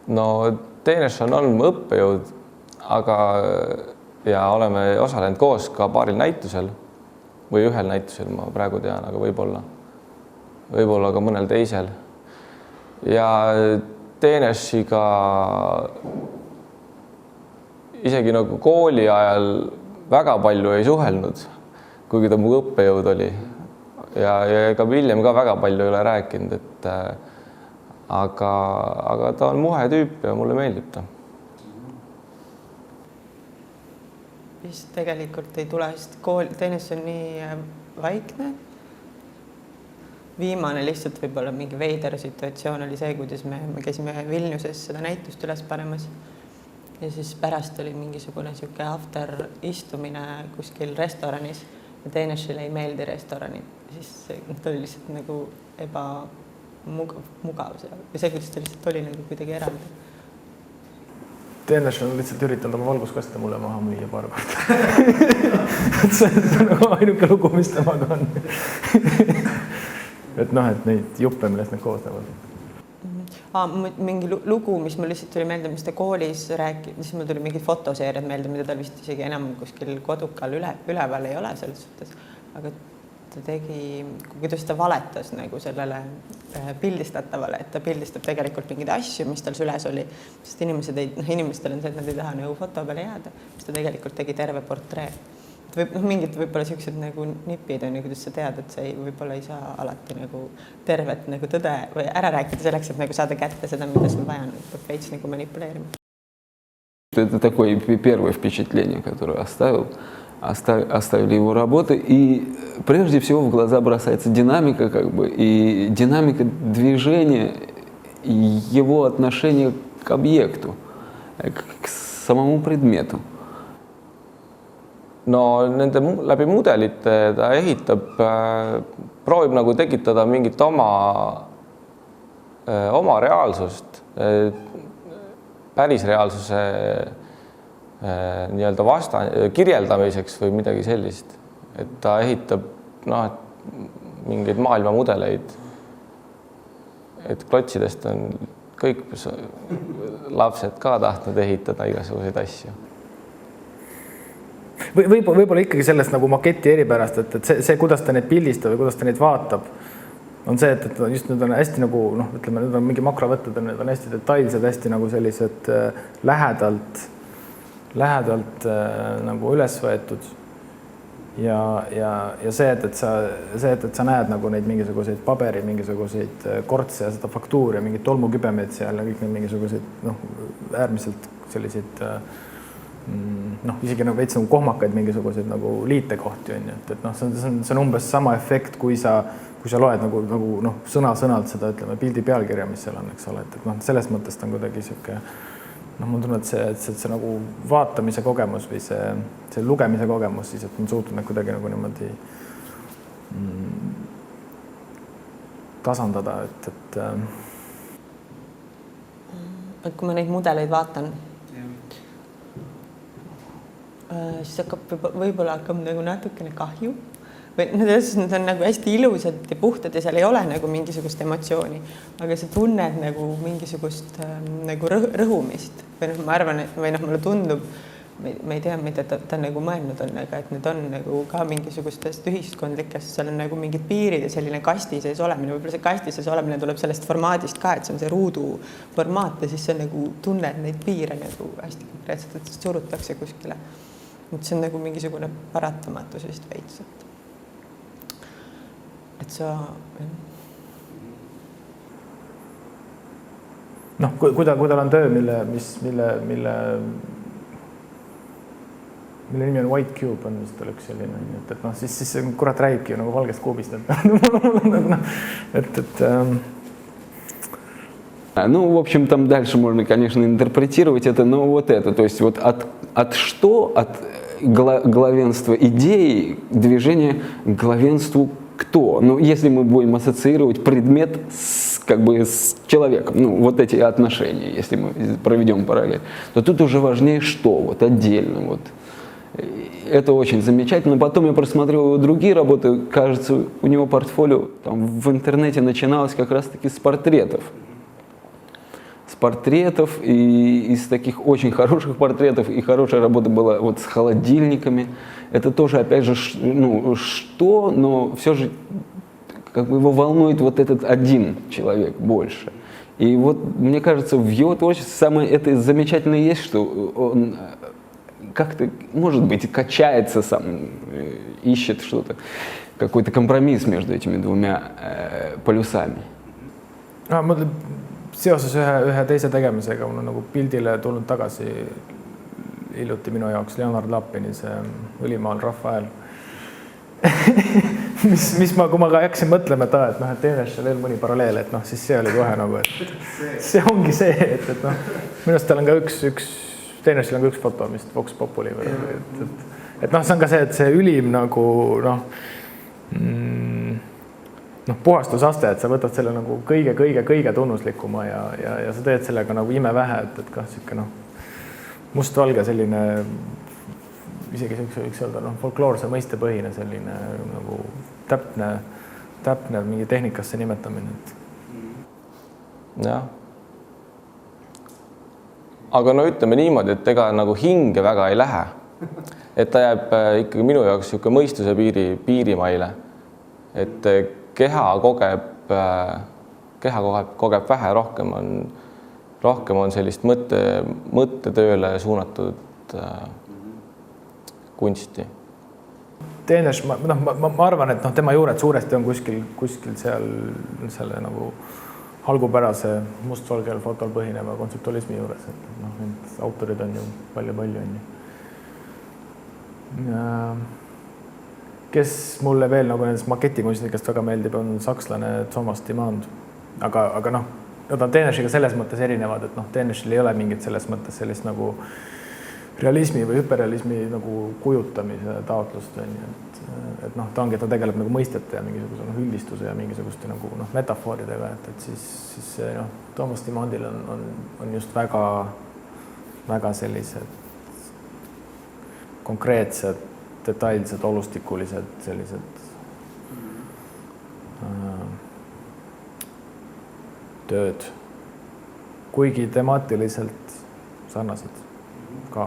no Teenes on olnud mu õppejõud, aga ja oleme osalenud koos ka paaril näitusel või ühel näitusel, ma praegu tean, aga võib-olla ka mõnel teisel. Ja Teenesiga isegi nagu kooli ajal väga palju ei suhelnud, kuigi ta mu õppejõud oli. Ja ega hiljem ka väga palju ei ole rääkinud, et aga ta on muhe tüüp ja mulle meeldib ta. Vist tegelikult ei tule, sest Teenes on nii vaikne. Viimane lihtsalt võib-olla mingi veider situatsioon oli see, kuidas me käisime Vilniuses seda näitust üles panemas. Ja siis pärast oli mingisugune siuke after istumine kuskil restoranis ja Teenesile ei meeldi restoranid. Siis ta oli lihtsalt nagu ebamugav seal. Ja see, kuidas ta lihtsalt oli nagu kuidagi eraldi. Teenes on lihtsalt üritanud oma valguskaste mulle maha müüa paar korda. See on nagu ainuke lugu, mis temaga on. Et noh, et neid juppe, millest need koosnevad. Mingi lugu, mis mul lihtsalt tuli meelde, mis ta koolis rääkis, siis mul tuli mingid fotoseeriad meelde, mida tal vist isegi enam kuskil kodukal üleval ei ole selles suhtes, aga ta tegi, kuidas ta valetas nagu sellele pildistatavale, et ta pildistab tegelikult mingeid asju, mis tal süles oli, sest inimestel on see, et nad ei taha nagu foto peale jääda, siis ta tegelikult tegi terve portree. Mingid võib-olla siuksed nagu nipid on, kuidas sa tead, et see võib-olla ei saa alati nagu tervet nagu tõde või ära rääkida selleks, et nagu saada kätte seda, mida sul vaja on, et veits nagu manipuleerima. Это такое первое впечатление, которое оставили его работы. И прежде всего в глаза бросается динамика, как бы, и динамика движения, и его отношение к объекту, к самому предмету. No nende läbi mudelite ta ehitab, proovib nagu tekitada mingit oma reaalsust, päris reaalsuse nii-öelda kirjeldamiseks või midagi sellist. Et ta ehitab mingeid maailmamudeleid, et klotsidest on kõik lapsed ka tahtnud ehitada igasuguseid asju. Võib-olla ikkagi sellest nagu maketi eripärast, et see, kuidas ta neid pildistab või kuidas ta neid vaatab, on see, et just need on hästi nagu, ütleme, need on mingi makrovõtted, need on hästi detailsed, hästi nagu sellised lähedalt nagu üles võetud. Ja see, et sa näed nagu neid mingisuguseid paberi, mingisuguseid kortse ja seda faktuuri ja mingid tolmukübemeid seal ja kõik need mingisuguseid äärmiselt selliseid isegi nagu veits nagu kohmakaid mingisuguseid nagu liitekohti on, et see on umbes sama efekt, kui sa loed nagu sõna-sõnalt seda, ütleme, pildi pealkirja, mis seal on, eks ole, et selles mõttes ta on kuidagi siuke, mul tunnen, et see nagu vaatamise kogemus või see lugemise kogemus siis, et on suutnud kuidagi nagu niimoodi tasandada, et kui ma neid mudeleid vaatan, siis võib-olla hakkab nagu natukene kahju või need on nagu hästi ilusad ja puhtad ja seal ei ole nagu mingisugust emotsiooni, aga sa tunned nagu mingisugust nagu rõhumist või ma arvan, et mulle tundub, ma ei tea, mida ta nagu mõelnud on, aga et need on nagu ka mingisugustest ühiskondlikest, seal on nagu mingid piirid ja selline kasti sees olemine, võib-olla see kasti sees olemine tuleb sellest formaadist ka, et see on see ruudu formaat ja siis see nagu tunned neid piire nagu hästi konkreetselt, et surutakse kuskile. See on nagu mingisugune paratamatus vist veits, et sa kui tal on töö, mille nimi on White Cube on vist üks selline, et siis kurat räägibki nagu valgest kuubist, Ну, в общем, там дальше можно, конечно, интерпретировать это, но вот это, то есть вот от главенства идеи движения к главенству кто? Ну, если мы будем ассоциировать предмет с человеком, вот эти отношения, если мы проведем параллель, то тут уже важнее что, вот отдельно, вот. Это очень замечательно. Потом я просмотрел его другие работы, кажется, у него портфолио там в интернете начиналось как раз-таки с портретов. с портретов, и из таких очень хороших портретов, и хорошая работа была вот с холодильниками. Это тоже, опять же, но все же как бы его волнует вот этот один человек больше. И вот, мне кажется, в его творчестве самое это замечательное есть, что он как-то, может быть, качается сам, ищет что-то, какой-то компромисс между этими двумя полюсами. Ma seoses ühe teise tegemisega mul on nagu pildile tulnud tagasi hiljuti minu jaoks Leonard Lapini see Õlimaal rahva hääl. mis ma, kui ma ka hakkasin mõtlema, et noh, et Tenešil veel mõni paralleel, et noh, siis see oli kohe nagu, et see ongi see, et noh, minu arust tal on ka Tenešil on ka üks foto, mis Vox Populi või, et noh, see on ka see, et see ülim nagu noh, puhastusaste, et sa võtad selle nagu kõige tunnuslikuma ja sa teed sellega nagu imevähe, et ka siuke noh, mustvalge selline isegi võiks öelda noh, folkloorse mõistepõhine selline nagu täpne mingi tehnikasse nimetamine. Jah. Aga no ütleme niimoodi, et ega nagu hinge väga ei lähe. Et ta jääb ikkagi minu jaoks siuke mõistuse piirimaile. Et keha kogeb vähe, rohkem on sellist mõttetööle suunatud kunsti. Teneš, ma arvan, et noh, tema juured suuresti on kuskil seal selle nagu algupärase mustvalgel fotol põhineva kontseptualismi juures, et noh, need autorid on ju palju on ju. Kes mulle veel nagu nendest maketikunstnikest väga meeldib, on sakslane Thomas Demand. Aga noh, nad on Tenešiga selles mõttes erinevad, et noh, Tenešil ei ole mingit selles mõttes sellist nagu realismi või hüperrealismi nagu kujutamise taotlust. Et noh, ta ongi, ta tegeleb nagu mõistete ja mingisuguse üldistuse ja mingisuguste nagu noh, metafooridega, et siis see noh, Thomas Demandil on just väga sellised konkreetsed, detailsed, olustikulised sellised tööd, kuigi temaatiliselt sarnased ka.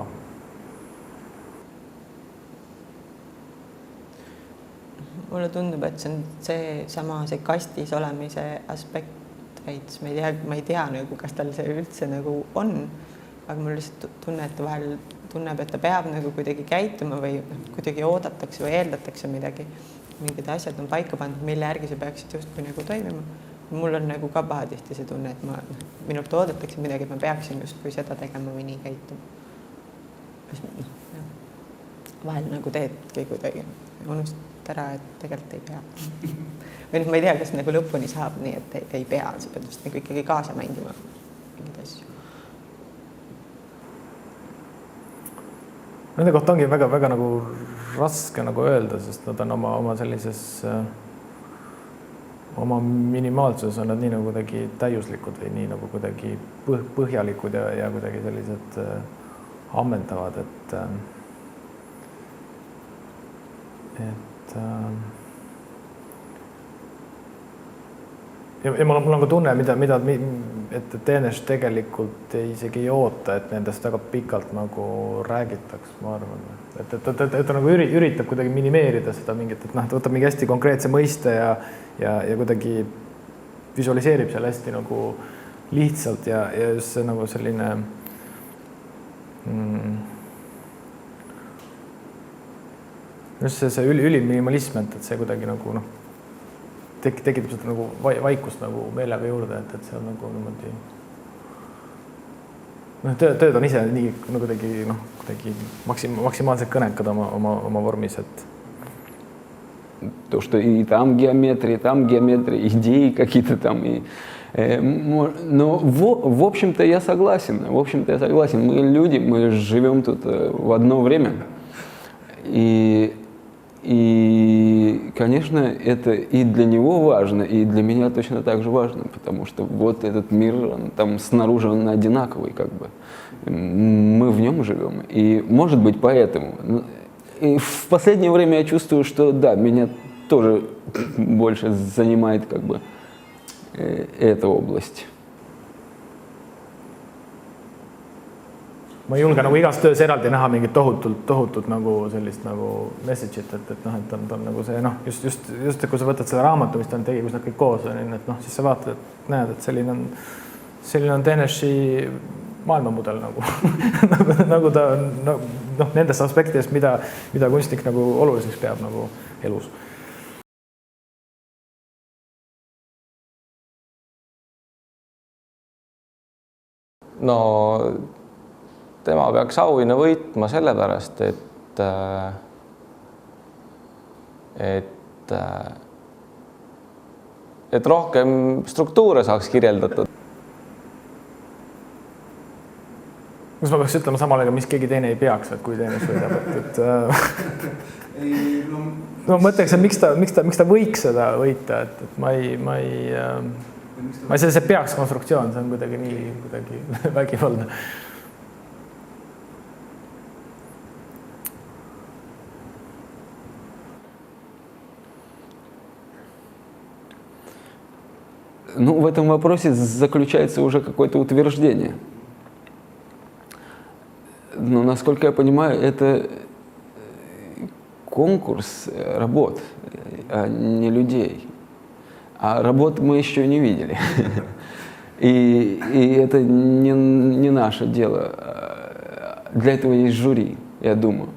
Mulle tundub, et see on kastis olemise aspekt veits. Ma ei tea nagu, kas tal see üldse nagu on, aga mul lihtsalt tunne, et vahel tunneb, et ta peab nagu kuidagi käituma või kuidagi oodatakse või eeldatakse midagi. Mingid asjad on paika pandud, mille järgi sa peaksid justkui nagu toimima. Mul on nagu ka pahatihti see tunne, et minult oodatakse midagi, et ma peaksin justkui seda tegema või nii käituma. Vahel nagu teedki kuidagi, unustad ära, et tegelikult ei pea. Või ma ei tea, kas nagu lõpuni saab nii, et ei pea, sa pead vist nagu ikkagi kaasa mängima mingid asju. Nende kohta ongi väga nagu raske nagu öelda, sest nad on oma sellises oma minimaalsuses on nad nii nagu kuidagi täiuslikud või nii nagu kuidagi põhjalikud ja kuidagi sellised ammendavad, ja mul on ka tunne, et Teneš tegelikult isegi ei oota, et nendest väga pikalt nagu räägitaks, ma arvan. Et ta nagu üritab kuidagi minimeerida seda mingit, et noh, ta võtab mingi hästi konkreetse mõiste ja kuidagi visualiseerib seal hästi nagu lihtsalt ja just see nagu selline just see üliminimalism, et see kuidagi nagu noh, tekitab seda nagu vaikust nagu meelega juurde, et see on nagu niimoodi tööd on ise nii kuidagi maksimaalselt kõnekad oma vormis, et то, что и там геометрия, идеи какие-то там. Но, в общем-то, я согласен. Мы люди, мы живем тут в одно время. И, конечно, это и для него важно, и для меня точно так же важно, потому что вот этот мир, он там снаружи он одинаковый, как бы. Мы в нем живем. И, может быть, поэтому... И в последнее время я чувствую, что да, меня тоже больше занимает как бы эта область. ma ei julge nagu igas töös eraldi näha mingit tohutult nagu sellist nagu message'it, et noh, et on nagu see noh, just, kui sa võtad seda raamatu, mis ta tegi, kus nad kõik koos on, et noh, siis sa vaatad, et näed, et selline on Deneši maailmamudel nagu nagu ta on noh, nendest aspektidest, mida kunstnik nagu oluliseks peab nagu elus. No tema peaks auhinna võitma sellepärast, et rohkem struktuure saaks kirjeldatud. Kas ma peaks ütlema samal ajal, mis keegi teine ei peaks, et kui teine võidab, no mõtleks, et miks ta võiks seda võita, et ma ei see peaks konstruktsioon, see on kuidagi nii vägivaldne. Ну, в этом вопросе заключается уже какое-то утверждение. Но, насколько я понимаю, это конкурс работ, а не людей. А работ мы еще не видели. И это не наше дело. Для этого есть жюри, я думаю.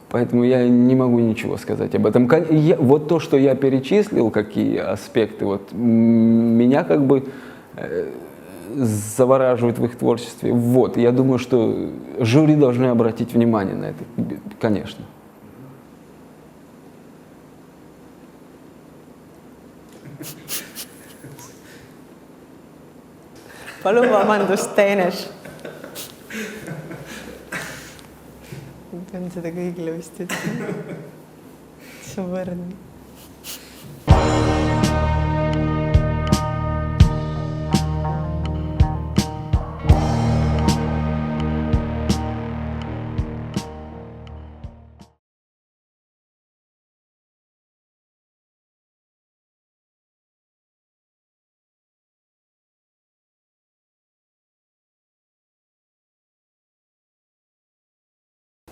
Поэтому я не могу ничего сказать об этом. Вот то, что я перечислил, какие аспекты, вот, меня как бы завораживает в их творчестве. Вот, я думаю, что жюри должны обратить внимание на это, конечно. Palun vabandust, Deneš. Pean seda kõigile vist ütlema. See on võrdne.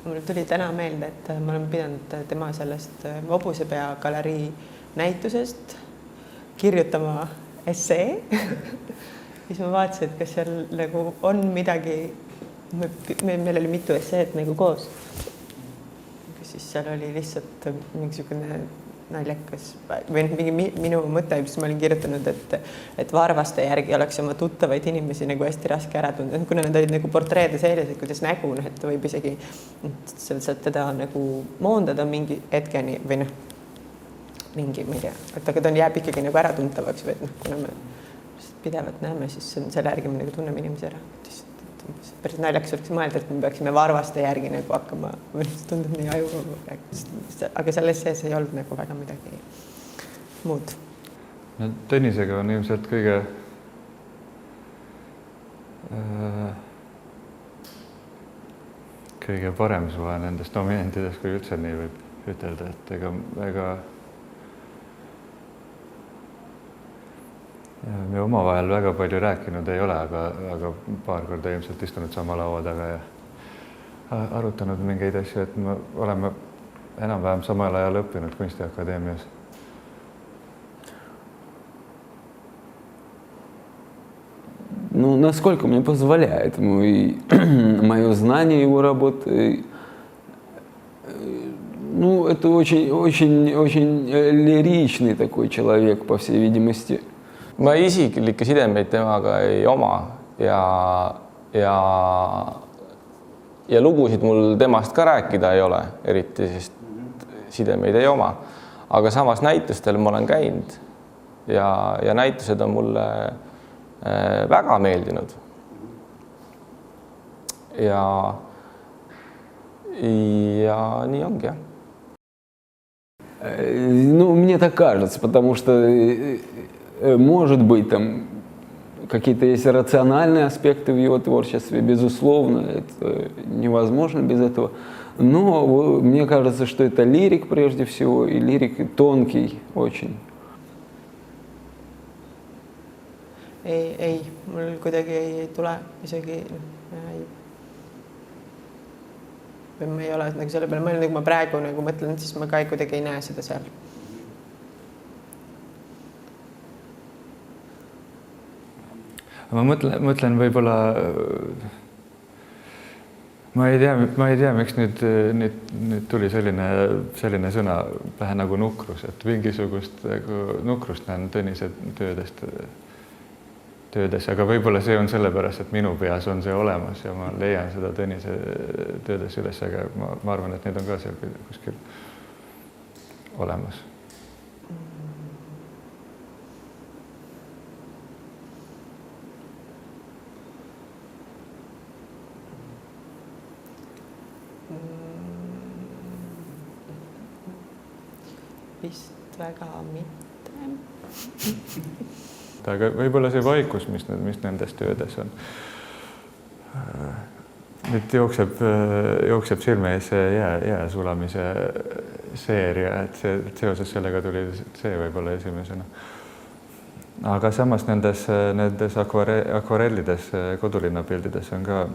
Mul tuli täna meelde, et ma olen pidanud tema sellest Hobusepea galerii näitusest kirjutama essee. Siis ma vaatasin, et kas seal nagu on midagi, meil oli mitu esseed nagu koos. Siis seal oli lihtsalt mingisugune naljakas või minu mõte, mis ma olin kirjutanud, et varvaste järgi oleks oma tuttavaid inimesi nagu hästi raske ära tunda, kuna nad olid nagu portreede sellised, kuidas nägu, et võib isegi sealt teda nagu moondada mingi hetkeni või noh, mingi, ma ei tea, et aga ta jääb ikkagi nagu äratuntavaks või et kuna me pidevalt näeme, siis selle järgi me nagu tunneme inimesi ära. Päris naljakas oleks mõelda, et me peaksime varvaste järgi nagu hakkama, või tundub nii aju, aga selles sees ei olnud nagu väga midagi muud. No, Tõnisega on ilmselt kõige parem suhe nendest nominentidest, kui üldse nii võib ütelda, et ega me omavahel väga palju rääkinud ei ole, aga paar korda ilmselt istunud sama laua taga ja arutanud mingeid asju, et me oleme enam-vähem samal ajal õppinud Kunstiakadeemias. Ну, насколько мне позволяет мое знание его работы. Ну, это очень лиричный такой человек, по всей видимости. Ma isiklikke sidemeid temaga ei oma ja lugusid mul temast ka rääkida ei ole, eriti sest sidemeid ei oma. Aga samas näitustel ma olen käinud ja näitused on mulle väga meeldinud. Ja nii ongi, jah. Ну, мне так кажется, потому что может быть, там какие-то есть рациональные аспекты в его творчестве, безусловно, это невозможно без этого. Но мне кажется, что это лирик прежде всего, и лирик тонкий очень. ei, mul kuidagi ei tule isegi või ma ei ole nagu selle peale mõelnud, kui ma praegu nagu mõtlen, siis ma ka kuidagi ei näe seda seal. Ma mõtlen võib-olla, ma ei tea, miks nüüd tuli selline sõna pähe nagu nukrus, et mingisugust nagu nukrust näen Tõnise töödes, aga võib-olla see on sellepärast, et minu peas on see olemas ja ma leian seda Tõnise töödes üles, aga ma arvan, et need on ka seal kuskil olemas. Vist väga mitte. Aga võib-olla see vaikus, mis nendes töödes on. Nüüd jookseb silme ees see jää sulamise seeria, et seoses sellega tuli see võib-olla esimesena. Aga samas nendes akvarellides, kodulinnapildides on ka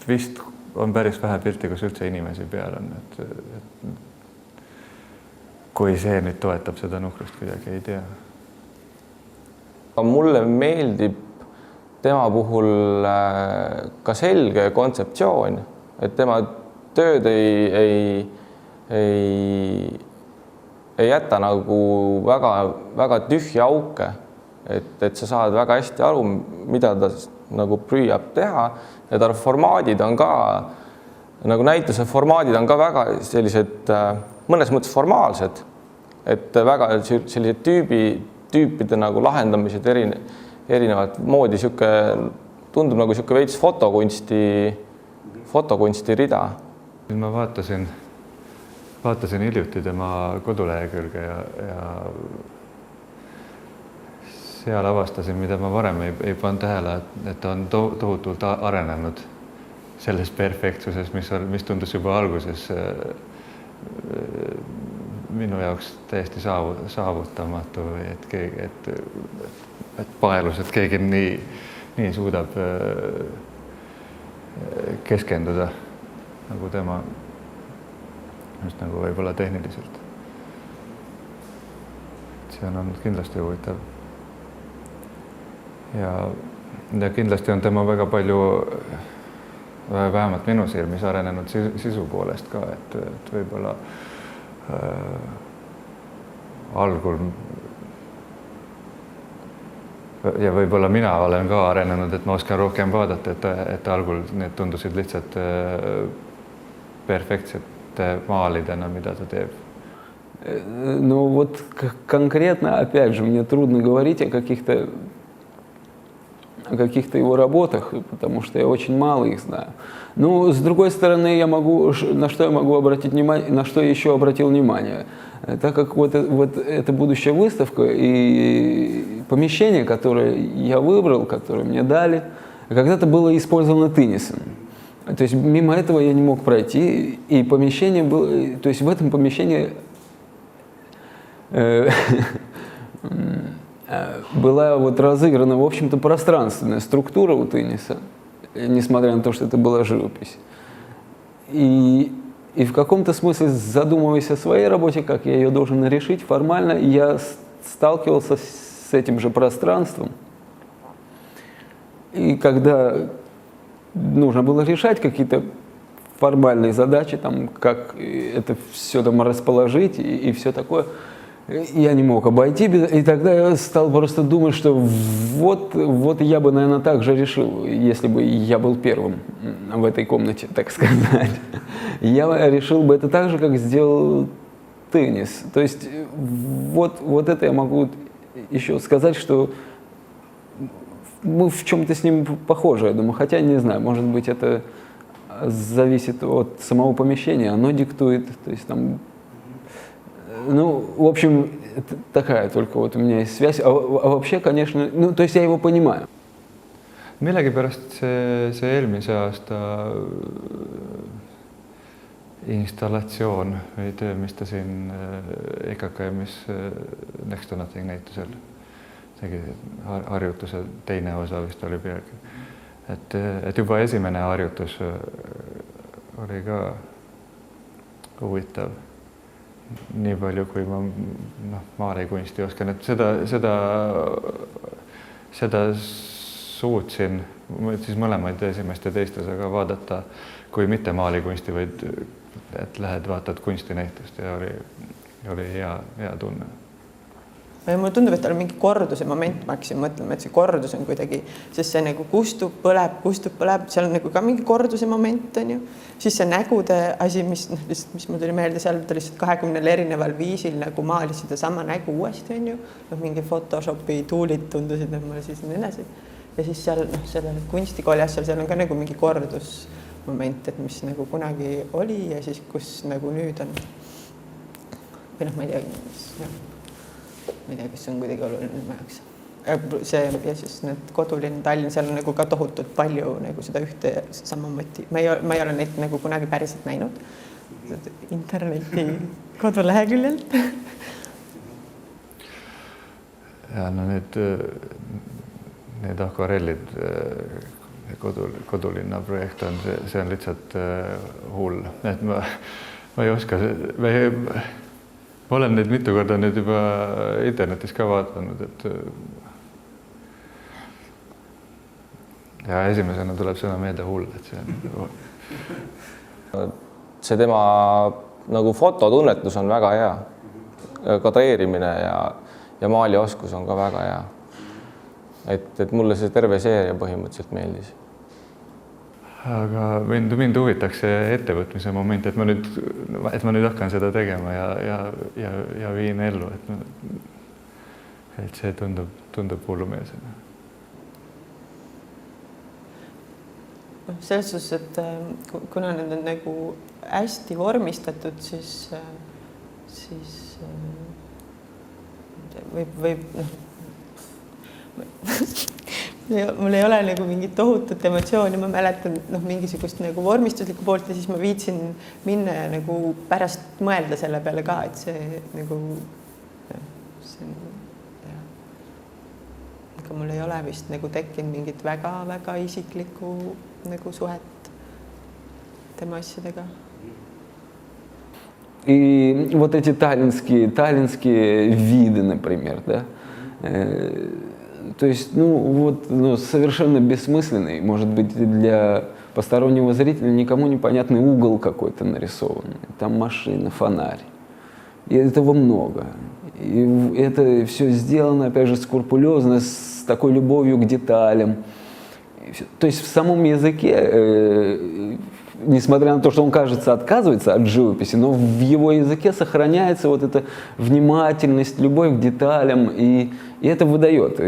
vist on päris vähe pilti, kus üldse inimesi peal on, et kui see nüüd toetab seda nukrust kuidagi, ei tea. Mulle meeldib tema puhul ka selge kontseptsioon, et tema tööd ei jäta nagu väga tühja auke, et sa saad väga hästi aru, mida ta nagu püüab teha ja ta formaadid on ka, nagu näituse formaadid on ka väga sellised mõnes mõttes formaalsed, et väga sellised tüüpide nagu lahendamised erinevat moodi, tundub nagu sihuke veits fotokunsti rida. Ma vaatasin hiljuti tema kodulehekülge ja seal avastasin, mida ma varem ei pannud tähele, et ta on tohutult arenenud selles perfektsuses, mis tundus juba alguses minu jaoks täiesti saavutamatu, et paelus, et keegi nii suudab keskenduda nagu tema, just nagu võib-olla tehniliselt. See on olnud kindlasti huvitav. Ja kindlasti on tema väga palju, vähemalt minu silmis arenenud sisu poolest ka, et võib-olla algul ja võib-olla mina olen ka arenenud, et ma oskan rohkem vaadata, et algul need tundusid lihtsalt perfektsete maalidena, mida ta teeb. Ну вот конкретно, опять же, мне трудно говорить о каких-то его работах, потому что я очень мало их знаю. Ну, с другой стороны, на что я могу обратить внимание, на что я еще обратил внимание, так как вот эта будущая выставка и помещение, которое я выбрал, которое мне дали, когда-то было использовано Тынисом. То есть мимо этого я не мог пройти, и помещение было, то есть в этом помещении была вот разыграна, в общем-то, пространственная структура у Тыниса, несмотря на то, что это была живопись. И в каком-то смысле, задумываясь о своей работе, как я ее должен решить формально, я сталкивался с этим же пространством. И когда нужно было решать какие-то формальные задачи, там, как это все там расположить и все такое, я не мог обойти, и тогда я стал просто думать, что вот я бы, наверное, так же решил, если бы я был первым в этой комнате, так сказать. Я решил бы это так же, как сделал Тынис. То есть вот это я могу еще сказать, что мы в чем-то с ним похожи, я думаю, хотя не знаю, может быть, это зависит от самого помещения, оно диктует, то есть там. Ну, в общем, такая только вот у меня есть связь. А вообще, конечно, ну, то есть я его понимаю. Millegipärast see eelmise aasta installatsioon või töö, mis ta siin EKKM-is Next to Nothing näitusel tegi, harjutuse teine osa vist oli peagi. Et juba esimene harjutus oli ka huvitav. Nii palju, kui ma maalikunsti oskan, et seda suutsin siis mõlemaid esimest ja teist osa ka vaadata, kui mitte maalikunsti, vaid et lähed vaatad kunstinäitust ja oli hea tunne. Mulle tundub, et tal on mingi korduse moment, ma hakkasin mõtlema, et see kordus on kuidagi, sest see nagu kustub, põleb, seal on nagu ka mingi korduse moment, on ju. Siis see nägude asi, mis mul tuli meelde, seal ta lihtsalt 20 erineval viisil nagu maalis seda sama nägu uuesti, on ju. Mingi Photoshopi tuulid tundusid, et mulle siis nii edasi. Ja siis seal, selle kunstikoljas seal on ka nagu mingi kordusmoment, et mis nagu kunagi oli ja siis kus nagu nüüd on. Või ma ei tea, kas see on kuidagi oluline ma jaoks. See ja siis need kodulinn Tallinn, seal on nagu ka tohutult palju nagu seda ühte sama ma ei ole neid nagu kunagi päriselt näinud interneti koduleheküljelt. Ja no need akvarellid kodulinna projekt on, see on lihtsalt hull, et ma ei oska, ma olen neid mitu korda nüüd juba internetis ka vaatanud, et ja esimesena tuleb sõna meelde hull, et see tema nagu fototunnetus on väga hea, kadreerimine ja maalioskus on ka väga hea. Et mulle see terve seeria põhimõtteliselt meeldis. Aga mind huvitaks see ettevõtmise moment, et ma nüüd hakkan seda tegema ja viin ellu, et see tundub hullumeelsena. Selles suhtes, et kuna need on nagu hästi vormistatud, siis võib mul ei ole nagu mingit tohutut emotsiooni, ma mäletan mingisugust nagu vormistuslikku poolt ja siis ma viitsin minna ja nagu pärast mõelda selle peale ka, et see nagu aga mul ei ole vist nagu tekkinud mingit väga-väga isiklikku nagu suhet tema asjadega. И вот эти таллинские виды, например, да, то есть, совершенно бессмысленный, может быть, для постороннего зрителя никому непонятный угол какой-то нарисованный. Там машина, фонарь. И этого много. И это все сделано, опять же, скрупулезно, с такой любовью к деталям. То есть в самом языке, несмотря на то, что он, кажется, отказывается от живописи, но в его языке сохраняется вот эта внимательность, любовь к деталям, и это выдает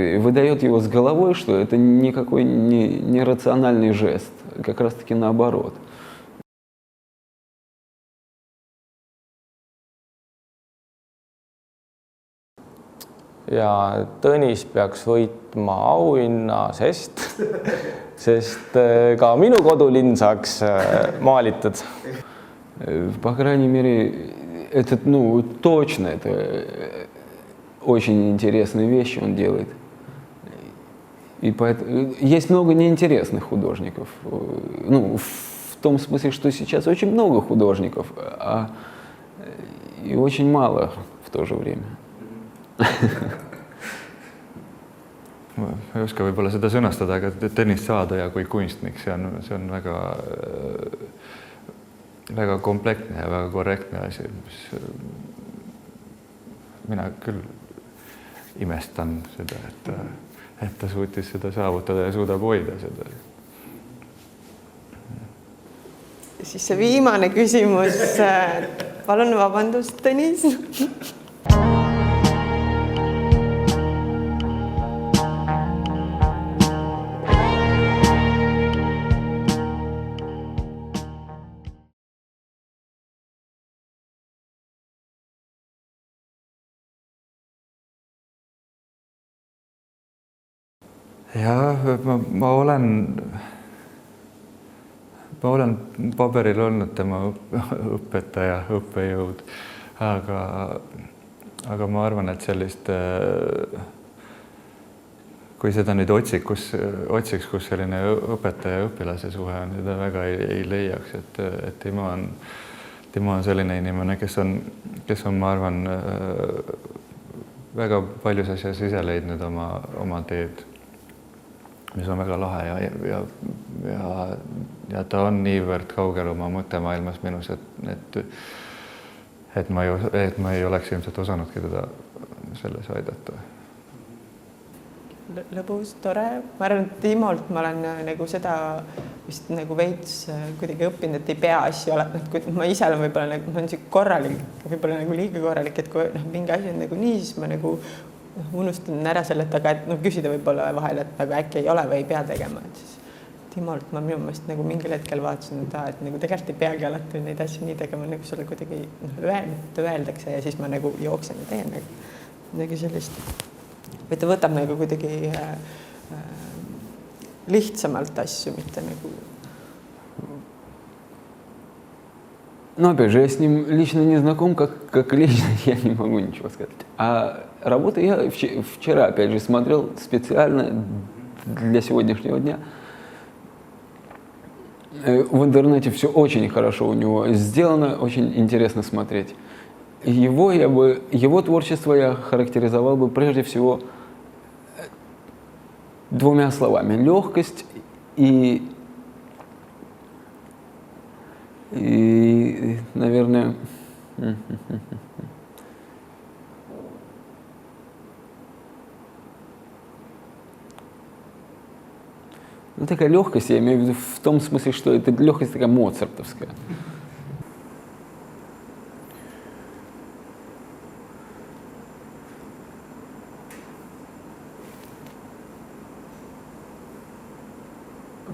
его с головой, что это никакой не рациональный жест, как раз-таки наоборот. Ja Tõnis peaks võitma auhinna, sest ka minu kodulinn saaks maalitud. По крайней мере, это, точно, это очень интересные вещи он делает. И поэтому есть много неинтересных художников. В том смысле, что сейчас очень много художников, и очень мало в то же время. Ma ei oska võib-olla seda sõnastada, aga Tõnis Saadoja kui kunstnik, see on väga komplektne ja väga korrektne asi, mis mina küll imestan seda, et ta suutis seda saavutada ja suudab hoida seda. Siis see viimane küsimus. Palun vabandust, Tõnis. Ja ma olen ma olen paberil olnud tema õpetaja, õppejõud, aga ma arvan, et sellist, kui seda nüüd otsiks, kus selline õpetaja ja õpilase suhe on, seda väga ei leiaks, et tema on selline inimene, kes on, ma arvan, väga paljus asjas ise leidnud oma teed, mis on väga lahe ja ta on niivõrd kaugel oma mõttemaailmas minus, et ma ei oleks ilmselt osanudki teda selles aidata. Lõbus, tore. Ma arvan, et Timolt ma olen nagu seda vist nagu veits kuidagi õppinud, et ei pea asju olema, et ma ise olen võib-olla nagu, ma olen korralik, võib-olla nagu liiga korralik, et kui mingi asi on nagu nii, siis ma nagu unustan ära selle, et aga küsida võib-olla vahel, et nagu äkki ei ole või ei pea tegema, et siis Timolt ma minu meelest nagu mingil hetkel vaatasin, et nagu tegelikult ei peagi alati neid asju nii tegema, nagu sulle kuidagi öeldakse ja siis ma nagu jooksen ja teen nagu sellist. Või ta võtab nagu kuidagi lihtsamalt asju, mitte nagu... Но опять же, я с ним лично не знаком, как лично я не могу ничего сказать. А работу я вчера, опять же, смотрел специально для сегодняшнего дня. В интернете все очень хорошо у него сделано, очень интересно смотреть. Его творчество я характеризовал бы прежде всего двумя словами: легкость и наверное, ну, такая легкость, я имею в виду в том смысле, что это легкость такая моцартовская.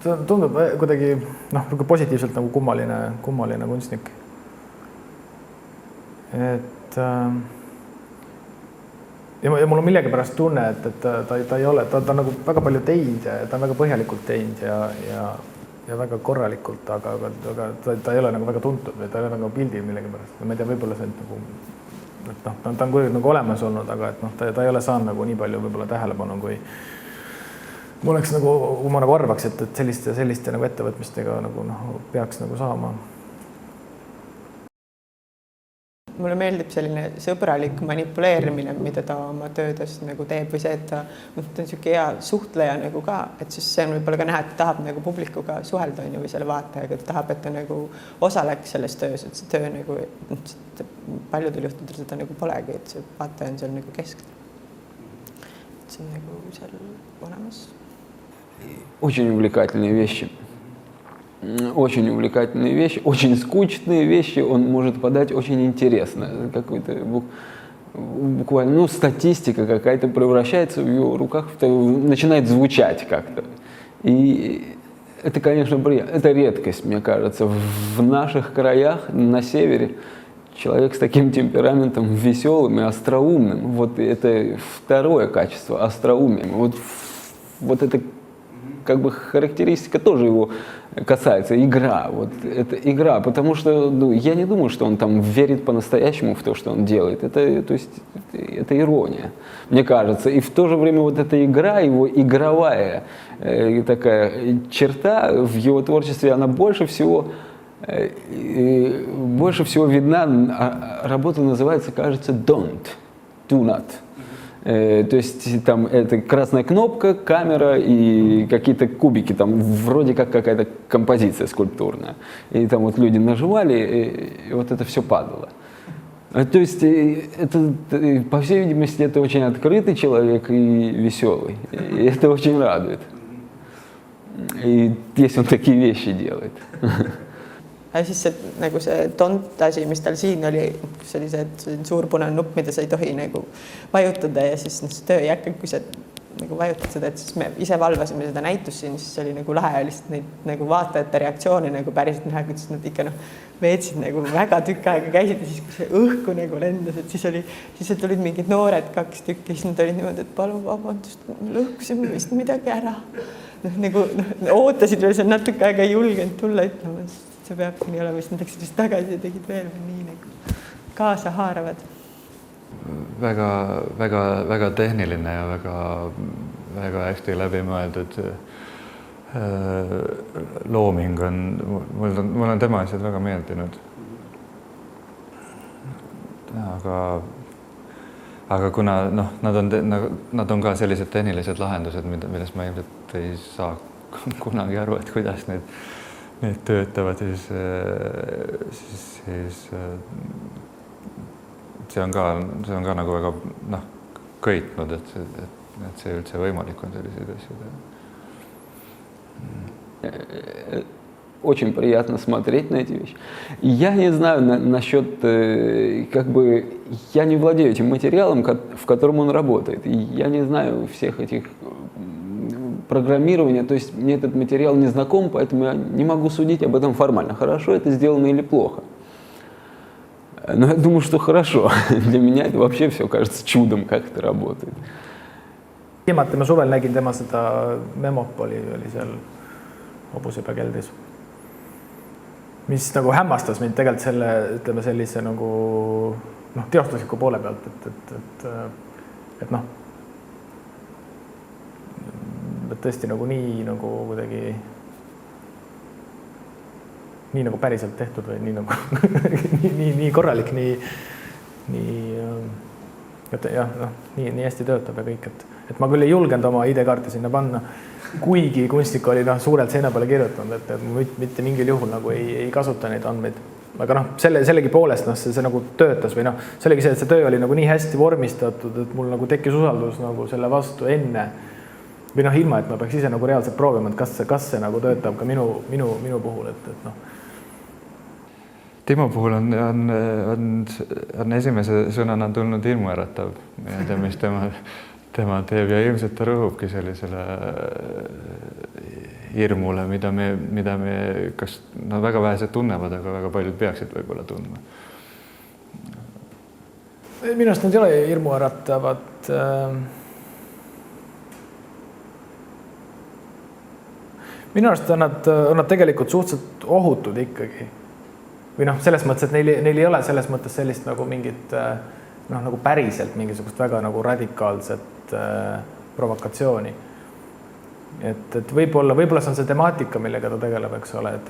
Ta tundub kuidagi positiivselt nagu kummaline kunstnik. Et ja mul on millegipärast tunne, et ta ei ole, ta on nagu väga palju teinud ja ta on väga põhjalikult teinud ja väga korralikult, aga ta ei ole nagu väga tuntud või ta ei ole nagu pildil millegipärast. Ma ei tea, võib-olla see nagu, et ta on kuidagi nagu olemas olnud, aga et ta ei ole saanud nagu nii palju võib-olla tähelepanu, kui ma oleks nagu, kui ma nagu arvaks, et selliste nagu ettevõtmistega nagu peaks nagu saama. Mulle meeldib selline sõbralik manipuleerimine, mida ta oma töödes nagu teeb või see, et ta on niisugune hea suhtleja nagu ka, et siis see on võib-olla ka näha, et ta tahab nagu publikuga suhelda või selle vaatajaga, et tahab, et ta nagu osaleks selles töös, et see töö nagu paljudel juhtudel seda nagu polegi, et see vaataja on seal nagu keskne. See on nagu seal olemas. Очень увлекательные вещи. Очень увлекательные вещи, очень скучные вещи он может подать очень интересно. Какой-то буквально, статистика какая-то превращается в его руках, начинает звучать как-то. И это, конечно, приятно. Это редкость, мне кажется. В наших краях, на севере, человек с таким темпераментом веселым и остроумным. Вот это второе качество, остроумием. Вот это как бы характеристика тоже его касается. Игра. Вот это игра. Потому что я не думаю, что он там верит по-настоящему в то, что он делает. Это ирония, мне кажется. И в то же время вот эта игра, его игровая такая черта в его творчестве, она больше всего видна. Работа называется, кажется, do not. То есть там это красная кнопка, камера и какие-то кубики, там вроде как какая-то композиция скульптурная. И там вот люди нажимали, и вот это все падало. То есть это, по всей видимости, это очень открытый человек и веселый. И это очень радует. И если он такие вещи делает. Ja siis see, nagu see tont asi, mis tal siin oli, kus oli see suur punane nupp, mida sa ei tohi nagu vajutada ja siis see töö ei hakka, kui sa nagu vajutad seda, et siis me ise valvasime seda näitust siin, siis oli nagu lahe lihtsalt neid nagu vaatajate reaktsiooni nagu päriselt näha, kuidas nad ikka veetsid nagu väga tükk aega käisid ja siis kui see õhku nagu lendas, et siis tulid mingid noored 2 tükki, siis nad olid niimoodi, et palun vabandust, lõhkusime vist midagi ära. nagu ootasid veel seal natuke aega, ei julgenud tulla ütlema, see peabki nii olema, siis nad läksid vist tagasi ja tegid veel nii nagu kaasahaaravad. väga tehniline ja väga hästi läbimõeldud looming on, mul on tema asjad väga meeldinud. Aga kuna nad on ka sellised tehnilised lahendused, millest ma ilmselt ei saa kunagi aru, et kuidas need töötavad, siis see on ka nagu väga köitnud, et see üldse võimalik on selliseid asju teha. Очень приятно смотреть на эти вещи. Я не знаю насчет, я не владею этим материалом, в котором он работает. И я не знаю всех этих программирования, то есть мне этот материал не знаком, поэтому я не могу судить об этом формально. Хорошо это сделано или плохо. Но я думаю, что хорошо. Для меня это вообще все кажется чудом, как это работает. Viimati ma suvel nägin tema seda Memopoli, oli seal Hobusepea keldris. Mis nagu hämmastas mind tegelikult selle, ütleme sellise nagu teostusliku poole pealt, et tõesti nagu nii nagu kuidagi nii nagu päriselt tehtud või nii nagu nii korralik, nii hästi töötab ja kõik, et ma küll ei julgenud oma ID-kaarti sinna panna, kuigi kunstnik oli suurelt seina peale kirjutanud, et mitte mingil juhul nagu ei kasuta neid andmeid. Aga sellegi poolest see nagu töötas või see oligi see, et see töö oli nagu nii hästi vormistatud, et mul nagu tekkis usaldus nagu selle vastu enne või ilma, et ma peaks ise nagu reaalselt proovima, et kas see nagu töötab ka minu puhul, et Timo puhul on esimese sõnana tulnud hirmuäratav, mis tema teeb ja ilmselt ta rõhubki sellisele hirmule, mida me kas väga vähesed tunnevad, aga väga paljud peaksid võib-olla tundma. Minu arust nad ei ole hirmuäratavad. Minu arust on nad tegelikult suhteliselt ohutud ikkagi. Või selles mõttes, et neil ei ole selles mõttes sellist nagu mingit nagu päriselt mingisugust väga nagu radikaalset provokatsiooni. Et võib-olla see on see temaatika, millega ta tegeleb, eks ole, et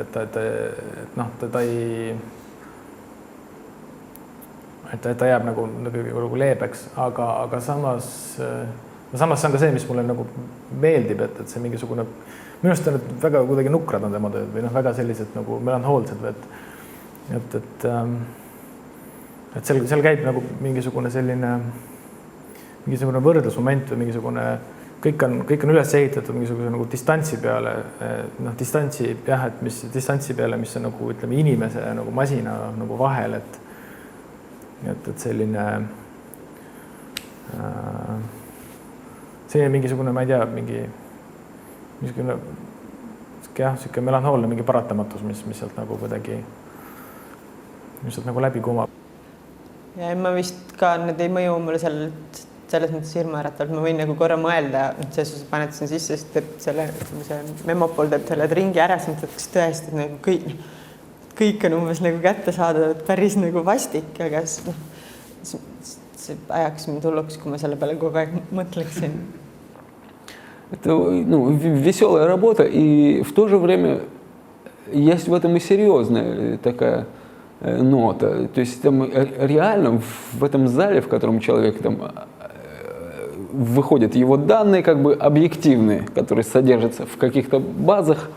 ta jääb nagu leebeks, aga samas see on ka see, mis mulle nagu meeldib, et see mingisugune, minu arust on väga kuidagi nukrad on tema tööd või väga sellised nagu melanhoolsed või et seal käib nagu mingisugune võrdlusmoment või mingisugune, kõik on üles ehitatud mingisuguse nagu distantsi peale, distantsi peale, mis on nagu ütleme inimese nagu masina nagu vahel, et selline mingisugune, ma ei tea, mingisugune melanhoolne mingi paratamatus, mis sealt nagu kuidagi nagu läbi kumab. Ja ma vist ka, need ei mõju mulle selles mõttes hirmuäratavalt, ma võin nagu korra mõelda, et see paned sinna sisse, sest teeb selle Memopol teeb selle ringi ära, siis mõtletakse tõesti, et nagu kõik on umbes nagu kätte saada päris nagu vastik, aga see ajaks mind hulluks, kui ma selle peale kogu aeg mõtleksin. Это веселая работа, и в то же время есть в этом и серьезная такая нота. То есть там реально в этом зале, в котором человек там выходят его данные как бы объективные, которые содержатся в каких-то базах,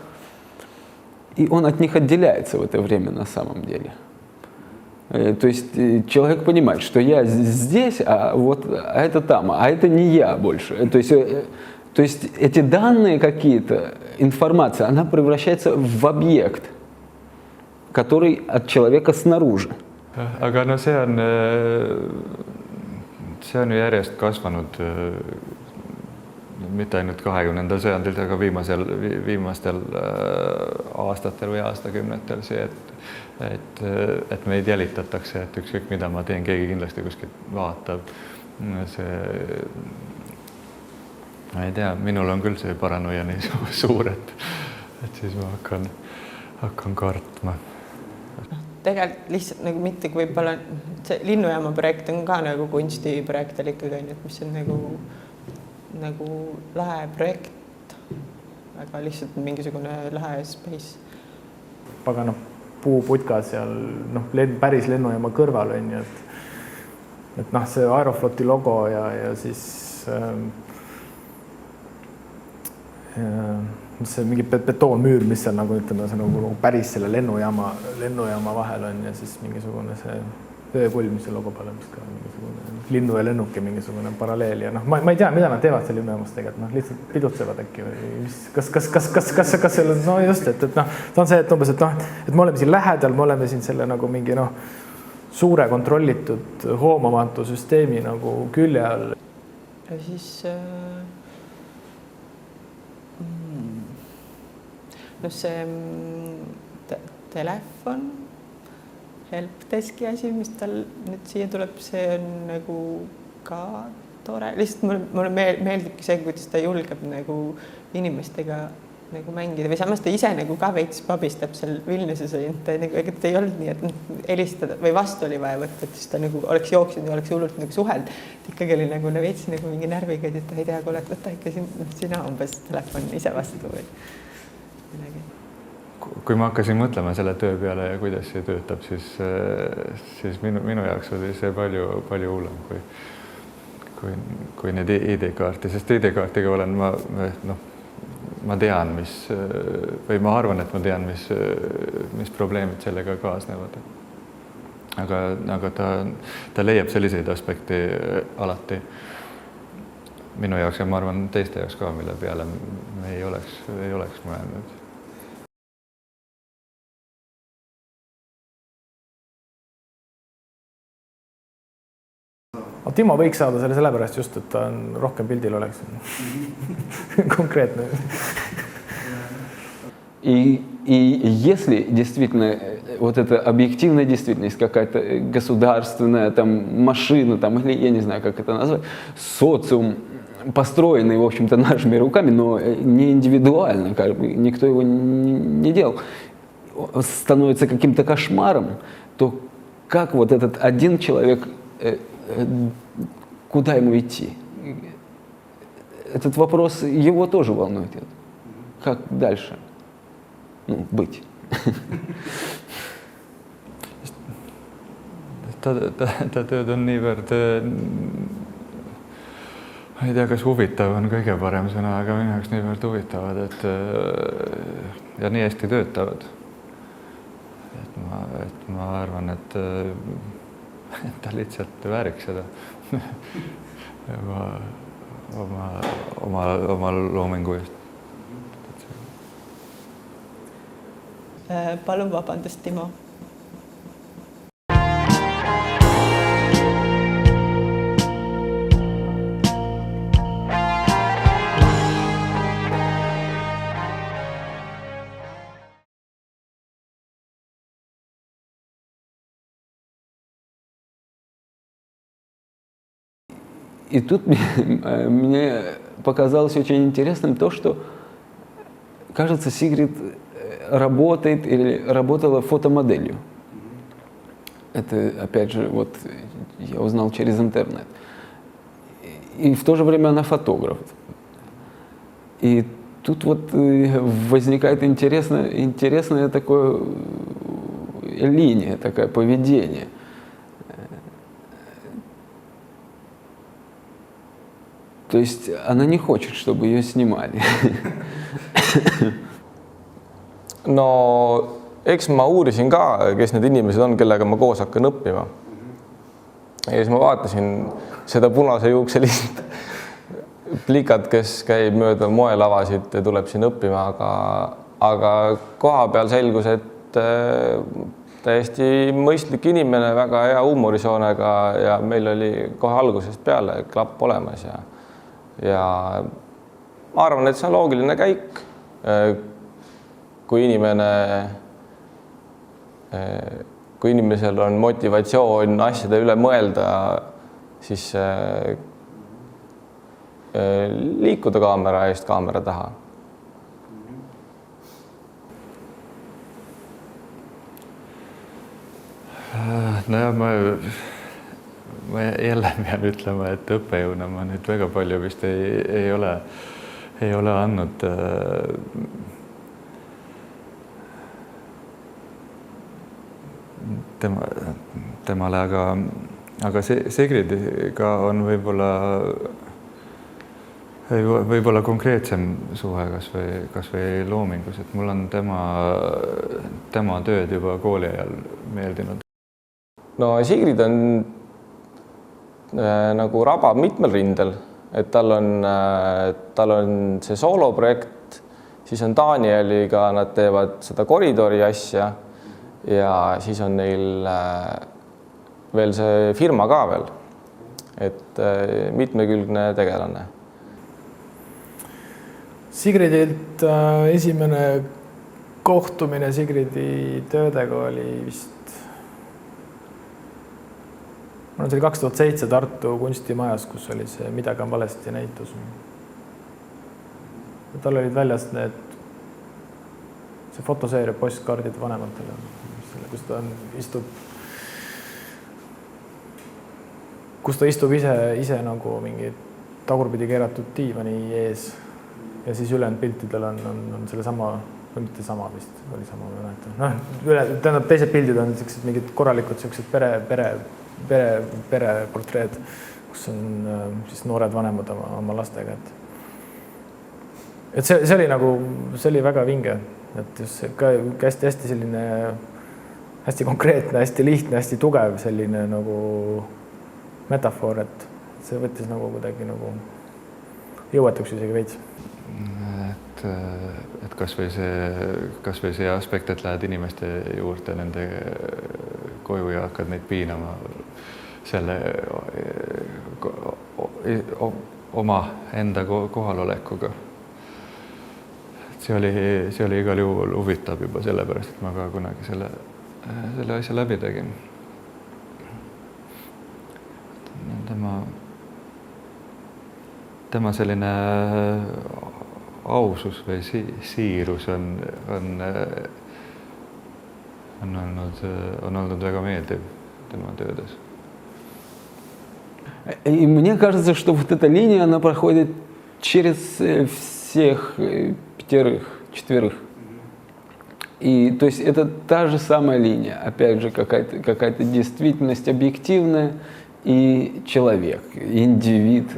и он от них отделяется в это время на самом деле. То есть человек понимает, что я здесь, а это там, а это не я больше. То есть эти данные какие-то, информация, она превращается в объект, который от человека снаружи. Aga see on ju järjest kasvanud mitte ainult 20. sajandil, aga viimastel aastatel või aastakümnetel see, et meid jälitatakse, et ükskõik mida ma teen, keegi kindlasti kuskilt vaatab. ma ei tea, minul on küll see paranoia nii suur, et siis ma hakkan kartma. Tegelikult lihtsalt nagu mitte, kui võib-olla see linnujaama projekt on ka nagu kunstiprojekt ikkagi, et mis on nagu lahe projekt, aga lihtsalt mingisugune lahe space. Aga puuputka seal päris lennujaama kõrval on ju, et see Aerofloti logo ja siis see mingi betoonmüür, mis seal nagu ütleme, see nagu päris selle lennujaama vahel on ja siis mingisugune see ööpulm, mis see logo peal on, mis ka mingisugune linnu ja lennuki mingisugune paralleel ja ma ei tea, mida nad teevad seal linnujaamas tegelikult, lihtsalt pidutsevad äkki või mis, kas seal on, just, et ta on see, et umbes, et me oleme siin lähedal, me oleme siin selle nagu mingi suure kontrollitud hoomamatu süsteemi nagu külje all. Ja siis see telefon, helpdeski asi, mis tal nüüd siia tuleb, see on nagu ka tore. Lihtsalt mulle meeldibki see, kuidas ta julgeb nagu inimestega nagu mängida või samas ta ise nagu ka veits pabistab seal Vilniuses, ega ta ei olnud nii, et helistada või vastu oli vaja võtta, et siis ta nagu oleks jooksnud ja oleks hullult nagu suheld. Ikkagi oli nagu veits nagu mingi närviga, et ta ei tea, kuule, et võta ikka sina umbes telefoni ise vastu või midagi. Kui ma hakkasin mõtlema selle töö peale ja kuidas see töötab, siis minu jaoks oli see palju hullem kui need ID-kaarti, sest ID-kaartiga olen ma tean, või ma arvan, et ma tean, mis probleemid sellega kaasnevad. Aga ta leiab selliseid aspekte alati minu jaoks ja ma arvan teiste jaoks ka, mille peale me ei oleks mõelnud. Timo võiks saada selle sellepärast just, et ta on rohkem pildil oleks. Конкретно. И если действительно вот эта объективная действительность, какая-то государственная, там, машина, там, или я не знаю, как это назвать, социум, построенный, в общем-то, нашими руками, но не индивидуально, как бы, никто его не делал, становится каким-то кошмаром, то как вот этот один человек, куда ему идти? Этот вопрос его тоже волнует. Как дальше быть? Ta tööd on niivõrd, ma ei tea, kas huvitav on kõige parem sõna, aga minu jaoks niivõrd huvitavad, ja nii hästi töötavad. Et ma arvan, et ta lihtsalt vääriks seda oma loomingu eest. Palun vabandust, Timo. И тут мне показалось очень интересным то, что, кажется, Сигрид работает или работала фотомоделью. Это, опять же, вот я узнал через интернет. И в то же время она фотограф. И тут вот возникает интересная такое линия, такое поведение. То есть она не хочет, чтобы ее снимали. No eks ma uurisin ka, kes need inimesed on, kellega ma koos hakkan õppima. Ja siis ma vaatasin seda punase juukselist plikat, kes käib mööda moelavasid ja tuleb siin õppima, aga koha peal selgus, et täiesti mõistlik inimene, väga hea huumorisoonega ja meil oli kohe algusest peale klapp olemas ja ma arvan, et see on loogiline käik. Kui inimesel on motivatsioon asjade üle mõelda, siis liikuda kaamera eest kaamera taha. Nojah, ma jälle pean ütlema, et õppejõuna ma nüüd väga palju vist ei ole andnud temale, aga Sigridiga on võib-olla konkreetsem suhe kas või loomingus, et mul on tema tööd juba kooli ajal meeldinud. No Sigrid on nagu rabab mitmel rindel, et tal on see sooloprojekt, siis on Danieliga, nad teevad seda koridori asja ja siis on neil veel see firma ka veel, et mitmekülgne tegelane. Sigridilt esimene kohtumine Sigridi töödega oli vist, see oli 2007 Tartu kunstimajas, kus oli see Midagi on valesti näitus. Tal olid väljas see fotoseeria postkaardid vanematele, kus ta istub ise nagu mingi tagurpidi keeratud diivani ees ja siis ülejäänud piltidel on selle sama, või mitte sama vist, oli sama, ma mäletan. Tähendab, teised pildid on sellised mingid korralikud pereportreed, kus on siis noored vanemad oma lastega. Et see oli väga vinge, et just ka hästi selline, hästi konkreetne, hästi lihtne, hästi tugev selline nagu metafoor, et see võttis nagu kuidagi nagu jõuetuks isegi veits. Et kas või see aspekt, et lähed inimeste juurde nende koju ja hakkad neid piinama selle oma enda kohalolekuga. See oli igal juhul huvitav juba sellepärast, et ma ka kunagi selle asja läbi tegin. Tema selline ausus või siirus on olnud väga meeldiv tema töödes. И мне кажется, что вот эта линия, она проходит через всех четверых. И то есть это та же самая линия, опять же, какая-то действительность объективная и человек, индивидуум.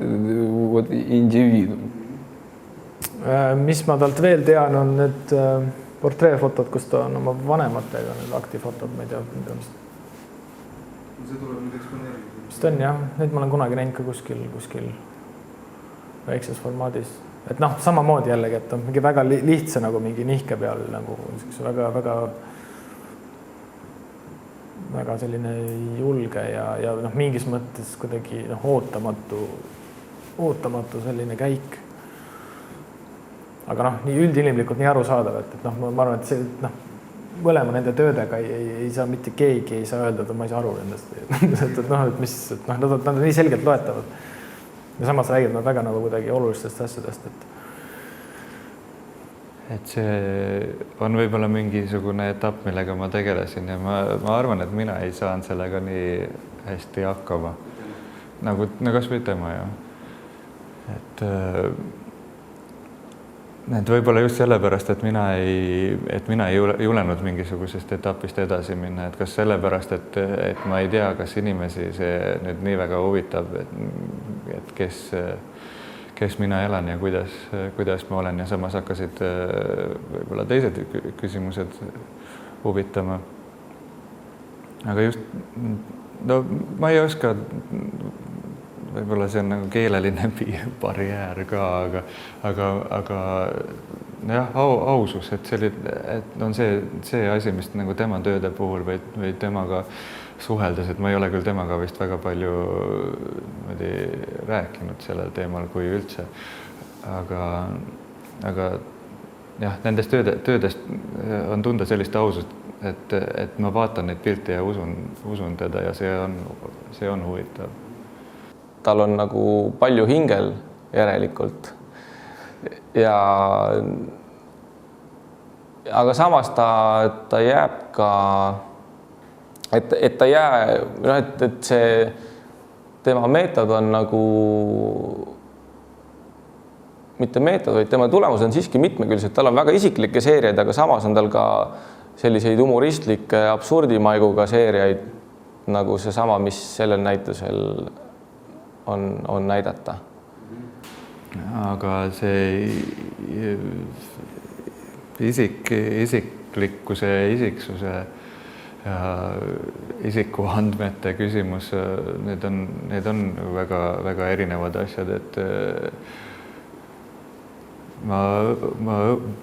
Mis ma talt veel tean, on need portreefotod, kus ta on oma vanematega, need aktifotod, ma ei tea, mis. See tuleb nüüd eksponeerida. Vist on jah, neid ma olen kunagi näinud ka kuskil väikses formaadis. Et samamoodi jällegi, et on mingi väga lihtsa nagu mingi nihke peal nagu väga selline julge ja mingis mõttes kuidagi ootamatu selline käik. Aga nii üldinimlikult nii arusaadav, et ma arvan, et see mõlema nende töödega ei saa mitte keegi ei saa öelda, et ma ei saa aru nendest. Nad on nii selgelt loetavad. Ja samas räägib nad väga nagu kuidagi olulistest asjadest. Et see on võib-olla mingisugune etapp, millega ma tegelesin ja ma arvan, et mina ei saanud sellega nii hästi hakkama. Nagu kas või tema, jah. Et võib-olla just sellepärast, et mina ei julenud mingisugusest etapist edasi minna, et kas sellepärast, et ma ei tea, kas inimesi see nüüd nii väga huvitab, et kes mina elan ja kuidas ma olen ja samas hakkasid võib-olla teised küsimused huvitama. Aga just, ma ei oska, võib-olla see on nagu keeleline barjäär ka, aga jah, ausus, et on see asi, mis nagu tema tööde puhul või temaga suheldes, et ma ei ole küll temaga vist väga palju rääkinud sellel teemal kui üldse, aga jah, nendest töödest on tunda sellist ausust, et ma vaatan neid pilte ja usun teda ja see on huvitav. Tal on nagu palju hingel järelikult. Ja aga samas ta jääb ka, et ta jää, et see tema meetod on nagu, mitte meetod, vaid tema tulemus on siiski mitmekülgsed, tal on väga isiklikke seeriaid, aga samas on tal ka selliseid humoristlikke absurdimaiguga seeriaid, nagu seesama, mis sellel näitusel on näidata. Aga see isiklikkuse ja isiksuse ja isikuandmete küsimus, need on väga erinevad asjad, et ma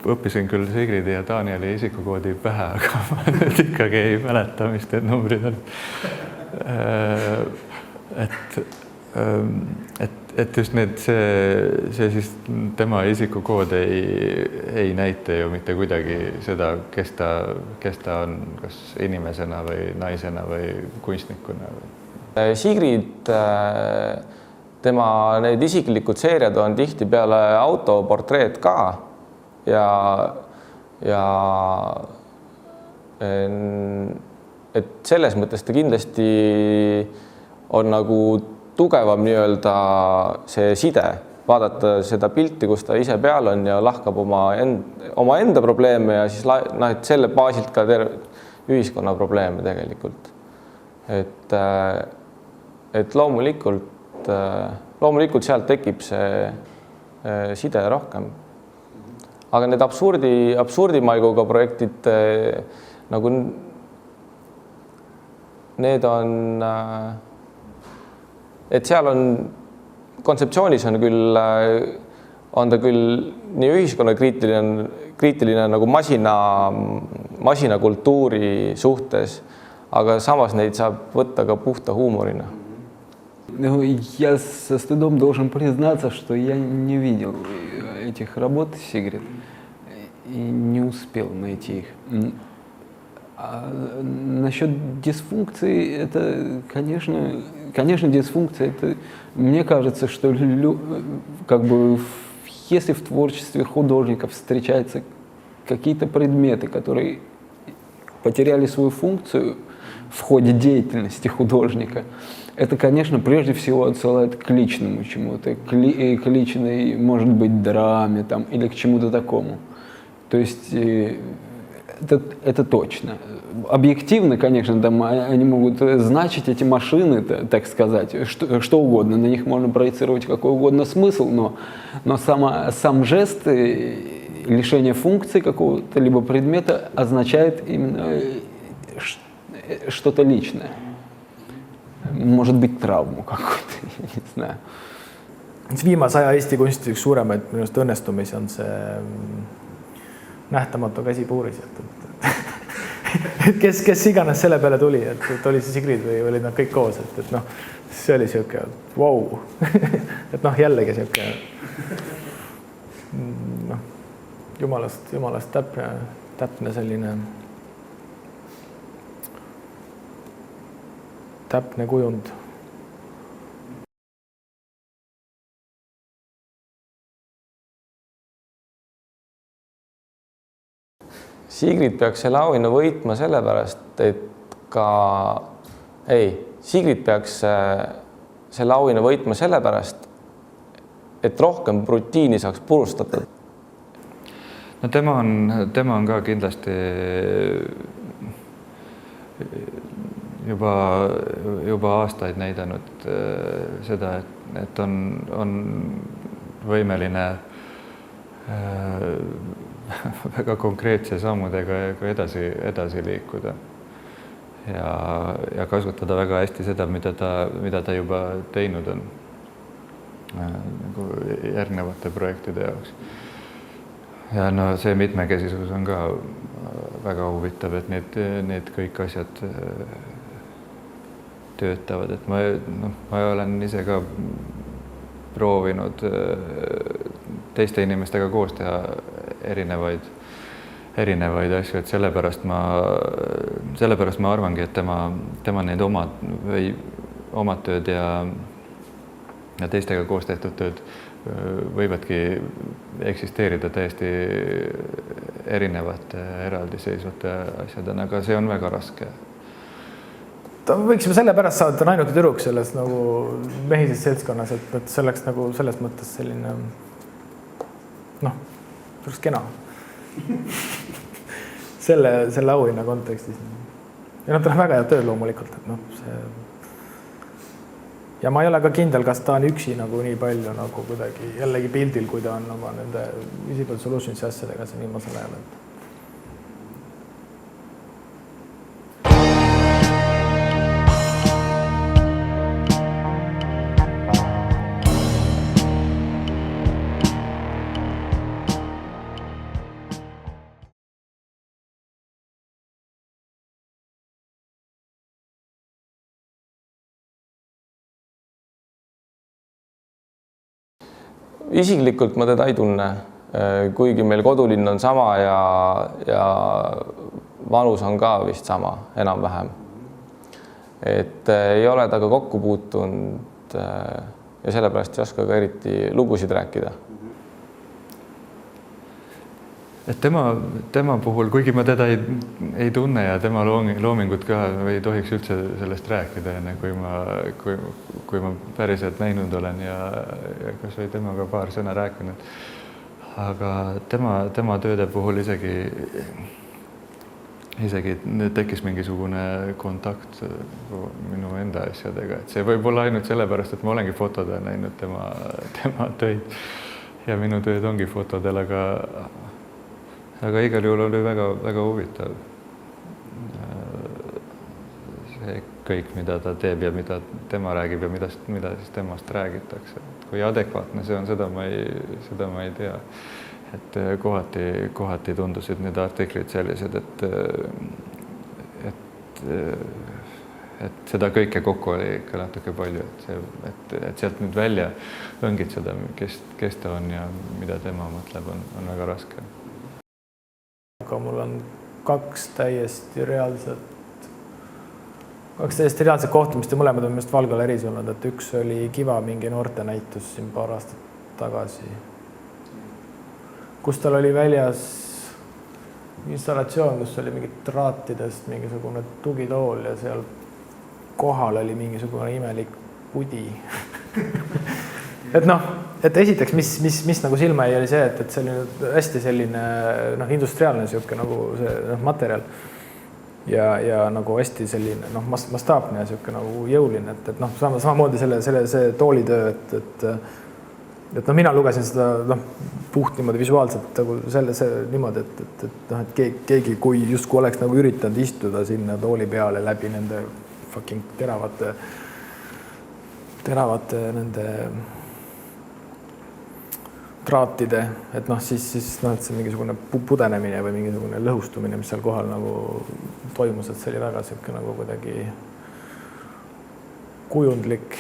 õppisin küll Sigridi ja Danieli isikukoodi pähe, aga ma nüüd ikkagi ei mäleta, mis need numbrid on. Et just see siis tema isikukood ei näita ju mitte kuidagi seda, kes ta on, kas inimesena või naisena või kunstnikuna. Sigrid, tema need isiklikud seeriad on tihtipeale autoportreed ka ja et selles mõttes ta kindlasti on nagu tugevam nii-öelda see side, vaadata seda pilti, kus ta ise peal on ja lahkab oma enda probleeme ja siis et selle baasilt ka ühiskonna probleeme tegelikult. Et loomulikult sealt tekib see side rohkem. Aga need absurdimaiguga projektid nagu need on, et seal on kontseptsioonis on ta küll nii ühiskonna kriitiline nagu masinakultuuri suhtes, aga samas neid saab võtta ka puhta huumorina. Ну, я со стыдом должен признаться, что я не видел этих работ Сигрид и не успел найти их. А насчет дисфункции, это, конечно, дисфункция. Это, мне кажется, что как бы, если в творчестве художников встречаются какие-то предметы, которые потеряли свою функцию в ходе деятельности художника, это, конечно, прежде всего отсылает к личному чему-то, к личной, может быть, драме там, или к чему-то такому. То есть это точно. Объективно, конечно, там они могут значить эти машины, так сказать, что угодно. На них можно проецировать какой угодно смысл, но сам жест лишения функции какого-то либо предмета означает именно что-то личное. Может быть, travmu какую-то, я не знаю. Viimase aja Eesti kunsti üks suuremaid minu arust õnnestumisi on see nähtamatu käsi puuris. Kes iganes selle peale tuli, et oli see Sigrid või olid nad kõik koos, et noh, see oli siuke, wow. Et noh, jällegi siuke noh, jumalast täpne selline täpne kujund. Sigrid peaks selle auhinna võitma sellepärast, et Sigrid peaks selle auhinna võitma sellepärast, et rohkem rutiini saaks purustada. No tema on ka kindlasti juba aastaid näidanud seda, et on võimeline väga konkreetse sammudega edasi liikuda ja kasutada väga hästi seda, mida ta juba teinud on nagu järgnevate projektide jaoks. Ja no see mitmekesisus on ka väga huvitav, et need kõik asjad töötavad, et ma olen ise ka proovinud teiste inimestega koos teha erinevaid asju, et sellepärast ma arvangi, et tema need omad tööd ja teistega koos tehtud tööd võivadki eksisteerida täiesti erinevate eraldiseisvate asjadena, aga see on väga raske. Võiksime selle pärast saada ainuke tüdruk selles nagu mehises seltskonnas, et see oleks nagu selles mõttes selline noh, see oleks kena. selle auhinna kontekstis. Ja nad tuleb väga hea tööd loomulikult, et noh, see ja ma ei ole ka kindel, kas ta on üksi nagu nii palju nagu kuidagi jällegi pildil, kui ta on oma nende Visible Solutions asjadega see viimasel ajal. Isiklikult ma teda ei tunne, kuigi meil kodulinn on sama ja vanus on ka vist sama, enam-vähem. Et ei ole taga kokku puutunud ja sellepärast ei oska ka eriti lugusid rääkida. Et tema puhul, kuigi ma teda ei tunne ja tema loomingut ka ei tohiks üldse sellest rääkida, enne kui ma päriselt näinud olen ja kas või temaga paar sõna rääkinud. Aga tema tööde puhul isegi tekkis mingisugune kontakt minu enda asjadega. Et see võib olla ainult sellepärast, et ma olengi fotodel näinud tema töid ja minu tööd ongi fotodel, aga igal juhul oli väga huvitav see kõik, mida ta teeb ja mida tema räägib ja mida siis temast räägitakse. Kui adekvaatne see on, seda ma ei tea. Et kohati tundusid need artiklid sellised, et seda kõike kokku oli ikka natuke palju, et sealt nüüd välja õngitseda, kes ta on ja mida tema mõtleb, on väga raske. Aga mul on kaks täiesti reaalset kohtumist ja mõlemad on mest Valgal erisunud, et üks oli Kiva mingi noortenäitus siin paar aastat tagasi, kus tal oli väljas installatsioon, kus oli mingid traatidest mingisugune tugitool ja seal kohal oli mingisugune imelik pudi. Et noh, et esiteks, mis nagu silma ei oli see, et see oli hästi selline industriaalne siuke nagu see materjal ja nagu hästi selline mastaapne ja siuke nagu jõuline, et noh, samamoodi see toolitöö, et mina lugesin seda puht niimoodi visuaalselt nagu niimoodi, et keegi kui justkui oleks nagu üritanud istuda sinna tooli peale läbi nende fucking teravate nende traatide, et siis et see mingisugune pudenemine või mingisugune lõhustumine, mis seal kohal nagu toimus, et see oli väga siuke nagu kuidagi kujundlik.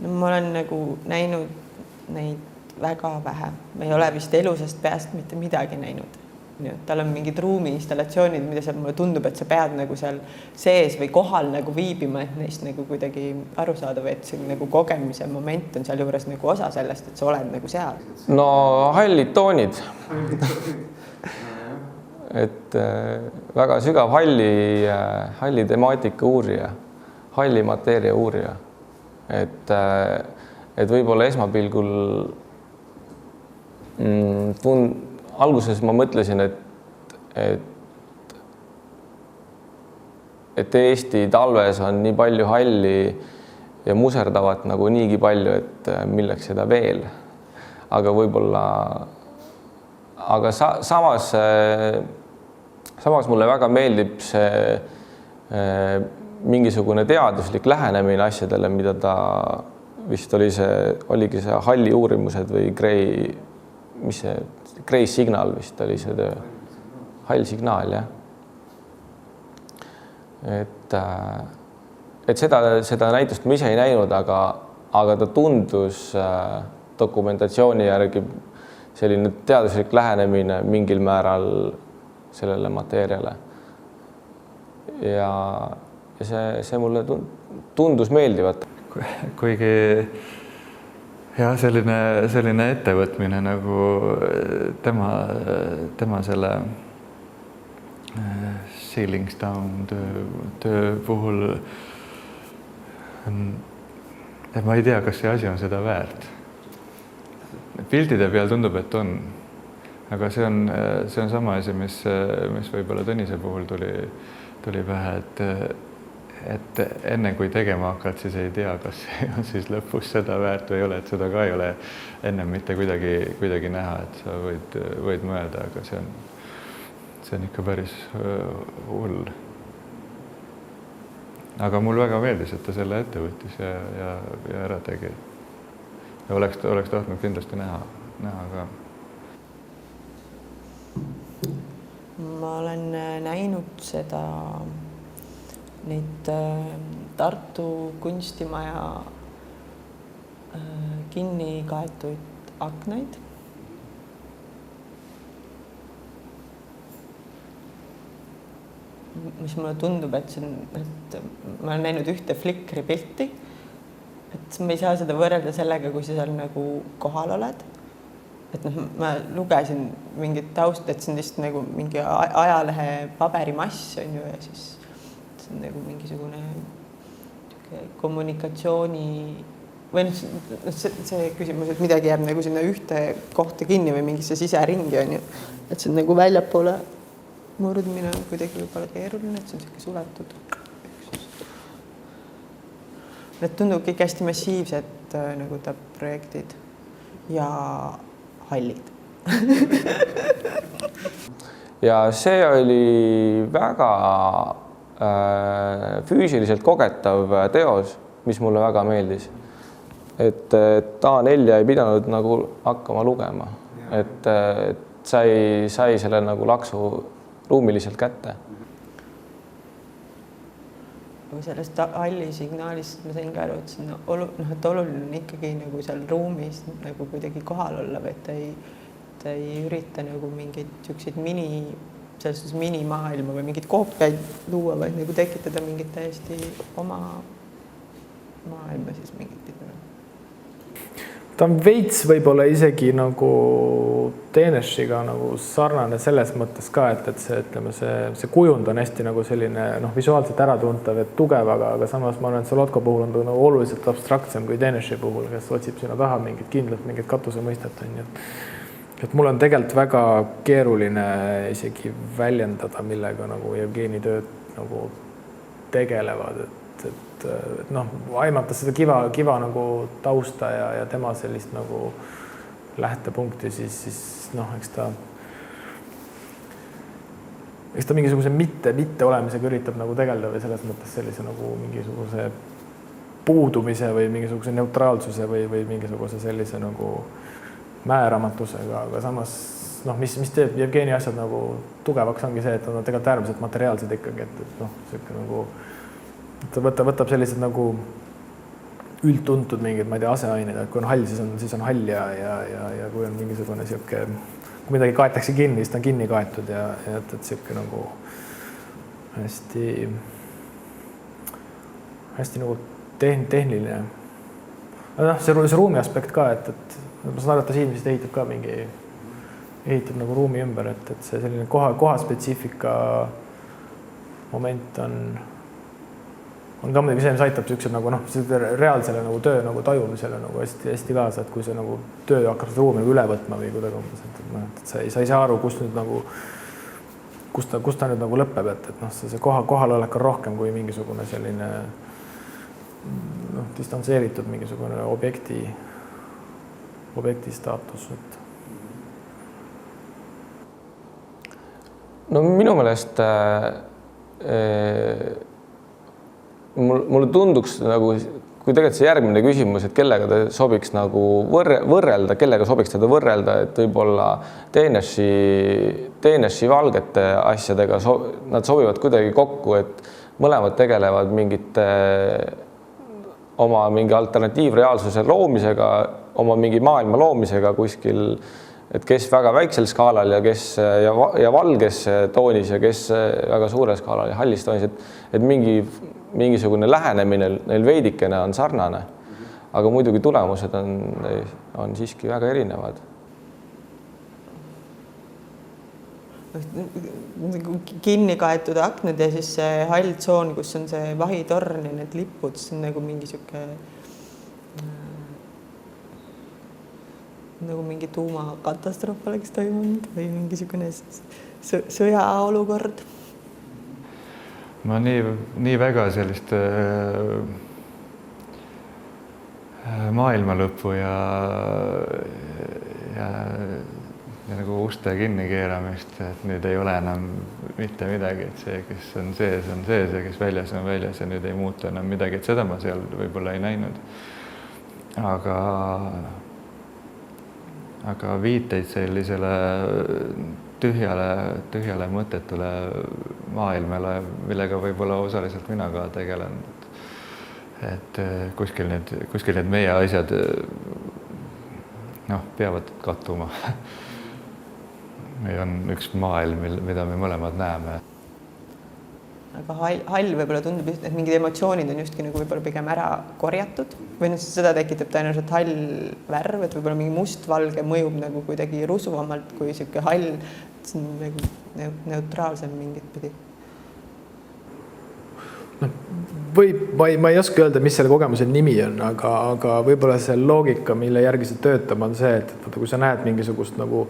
No, ma olen nagu näinud neid väga vähe. Ma ei ole vist elusast peast mitte midagi näinud. Tal on mingid ruumi installatsioonid, mida seal mulle tundub, et sa pead nagu seal sees või kohal nagu viibima, et neist nagu kuidagi aru saada või et see nagu kogemise moment on seal juures nagu osa sellest, et sa oled nagu seal. No hallid toonid. Et väga sügav halli temaatika uurija, halli mateeria uurija. Et võib-olla esmapilgul alguses ma mõtlesin, et Eesti talves on nii palju halli ja muserdavat nagu niigi palju, et milleks seda veel. Aga võib-olla, samas mulle väga meeldib see mingisugune teaduslik lähenemine asjadele, mida ta vist oligi see halli uurimused või Gray Signal vist oli see töö. Hall signaal, jah. Et seda näitust ma ise ei näinud, aga ta tundus dokumentatsiooni järgi selline teaduslik lähenemine mingil määral sellele mateeriale. Ja see mulle tundus meeldivat. Kuigi ja selline ettevõtmine nagu tema selle Ceilings Down töö puhul ma ei tea, kas see asi on seda väärt. Pildide peal tundub, et on, aga see on sama asi, mis võib-olla Tõnise puhul tuli pähe, et enne kui tegema hakkad, siis ei tea, kas see on siis lõpus seda väärt või ei ole, et seda ka ei ole ennem mitte kuidagi näha, et sa võid mõelda, aga see on ikka päris hull. Aga mul väga meeldis, et ta selle ette võttis ja ära tegi. Ja oleks tahtnud kindlasti näha ka. Ma olen näinud neid Tartu kunstimaja kinni kaetud aknaid. Mis mulle tundub, et ma olen näinud ühte Flickri pilti, et ma ei saa seda võrrelda sellega, kui sa seal nagu kohal oled. Et ma lugesin mingit taust, et see on lihtsalt nagu mingi ajalehe paberimass on ju ja siis see on nagu mingisugune kommunikatsiooni või see küsimus, et midagi jääb nagu sinna ühte kohta kinni või mingisse siseringi on ju, et see on nagu väljapoole murdmine on kuidagi võib-olla keeruline, et see on selline suletud üksus. Need tundub kõik hästi massiivsed nagu ta projektid ja hallid. Ja see oli väga füüsiliselt kogetav teos, mis mulle väga meeldis. Et A4 ei pidanud nagu hakkama lugema, et sai selle nagu laksu ruumiliselt kätte. Sellest halli signaalist ma sain ka aru, et oluline on ikkagi nagu seal ruumis nagu kuidagi kohal olla, või ta ei ürita nagu mingeid siukseid minimaailma või mingid koopiaid luua, vaid nagu tekitada mingit täiesti oma maailma siis mingit. Ta on veits võib-olla isegi nagu Deneshiga nagu sarnane selles mõttes ka, et see kujund on hästi nagu selline visuaalselt äratuntav, et tugev, aga samas ma arvan, et Solotko puhul on nagu oluliselt abstraktsem kui Deneshi puhul, kes otsib sinna taha mingit katusemõistet. Et mul on tegelikult väga keeruline isegi väljendada, millega nagu Jevgeni tööd nagu tegelevad, et aimata seda kiva nagu tausta ja tema sellist nagu lähtepunkti, siis eks ta mingisuguse mitte olemisega üritab nagu tegeleda või selles mõttes sellise nagu mingisuguse puudumise või mingisuguse neutraalsuse või mingisuguse sellise nagu määramatusega, aga samas mis teeb Jevgeni asjad nagu tugevaks ongi see, et on tegelikult äärmiselt materiaalsed ikkagi, et selline nagu ta võtab sellised nagu üldtuntud mingid, ma ei tea, aseained, et kui on hall, siis on hall ja kui on mingisugune siuke, kui midagi kaetakse kinni, siis ta on kinni kaetud ja et siuke nagu hästi nagu tehniline. See ruumi aspekt ka, et ma saan aru, et ta siin vist ehitab nagu ruumi ümber, et see selline koha spetsiifika moment on ka muidugi see, mis aitab siuksed nagu reaalsele nagu töö nagu tajumisele nagu hästi kaasa, et kui see nagu töö hakkab seda ruumi üle võtma või kuidagi umbes, et sa ei saa aru, kus ta nüüd nagu lõpeb, et see kohalolek on rohkem kui mingisugune selline distantseeritud mingisugune objekti staatus. No minu meelest mulle tunduks nagu, kui tegelikult see järgmine küsimus, et kellega ta sobiks nagu võrrelda, kellega sobiks teda võrrelda, et võib-olla Deneshi valgete asjadega nad sobivad kuidagi kokku, et mõlemad tegelevad mingite oma mingi alternatiivreaalsuse loomisega, oma mingi maailma loomisega kuskil, et kes väga väiksel skaalal ja kes ja valges toonis ja kes väga suure skaalal ja hallis toonis, et mingisugune lähenemine neil veidikene on sarnane. aga muidugi tulemused on siiski väga erinevad. Kinni kaetud aknad ja siis see hall tsoon, kus on see vahitorn ja need lipud, see on nagu mingi sihuke nagu mingi tuumakatastroof oleks toimunud või mingisugune sõjaolukord. Ma nii väga sellist maailma lõppu ja nagu uste kinni keeramist, et nüüd ei ole enam mitte midagi, et see, kes on sees ja kes väljas on väljas ja nüüd ei muutu enam midagi, et seda ma seal võib-olla ei näinud. Aga viiteid sellisele tühjale mõttetule maailmale, millega võib-olla osaliselt mina ka tegelen. Et kuskil need meie asjad peavad kattuma. Meil on üks maailm, mida me mõlemad näeme. Aga hall võib-olla tundub, et mingid emotsioonid on justki nagu võib-olla pigem ära korjatud või seda tekitab tõenäoliselt hall värv, et võib-olla mingi mustvalge mõjub nagu kuidagi rusuvamalt kui sihuke hall, see on nagu neutraalsem mingit pidi. Ma ei oska öelda, mis selle kogemuse nimi on, aga võib-olla see loogika, mille järgi see töötab, on see, et kui sa näed mingisugust nagu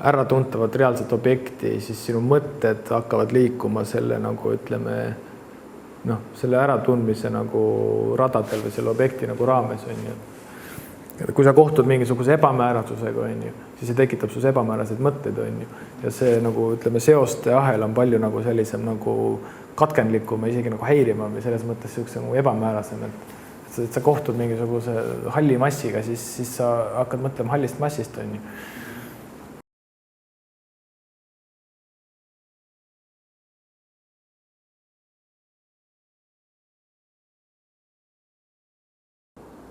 äratuntavat reaalset objekti, siis sinu mõtted hakkavad liikuma selle nagu ütleme, selle äratundmise nagu radadel või selle objekti nagu raames on ju. Kui sa kohtud mingisuguse ebamäärasusega on ju, siis see tekitab sus ebamääraseid mõtteid on ju. Ja see nagu ütleme, seoste ahel on palju nagu sellisem nagu katkendlikum ja isegi nagu häirivam või selles mõttes siukse nagu ebamäärasem, et sa kohtud mingisuguse halli massiga, siis sa hakkad mõtlema hallist massist on ju.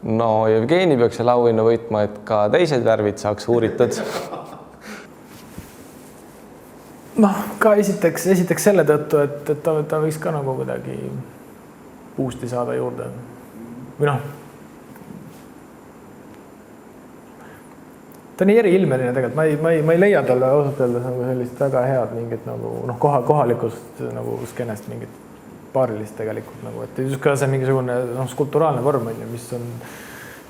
No Jevgeni peaks selle auhinna võitma, et ka teised värvid saaks uuritud. Ka esiteks selle tõttu, et ta võiks ka nagu kuidagi boost'i saada juurde. Või ta on nii eriilmeline tegelikult, ma ei leia talle ausalt öeldes nagu sellist väga head mingit nagu kohalikust nagu skenest mingit paarilist tegelikult nagu, et just ka see mingisugune skulpturaalne vorm on ju, mis on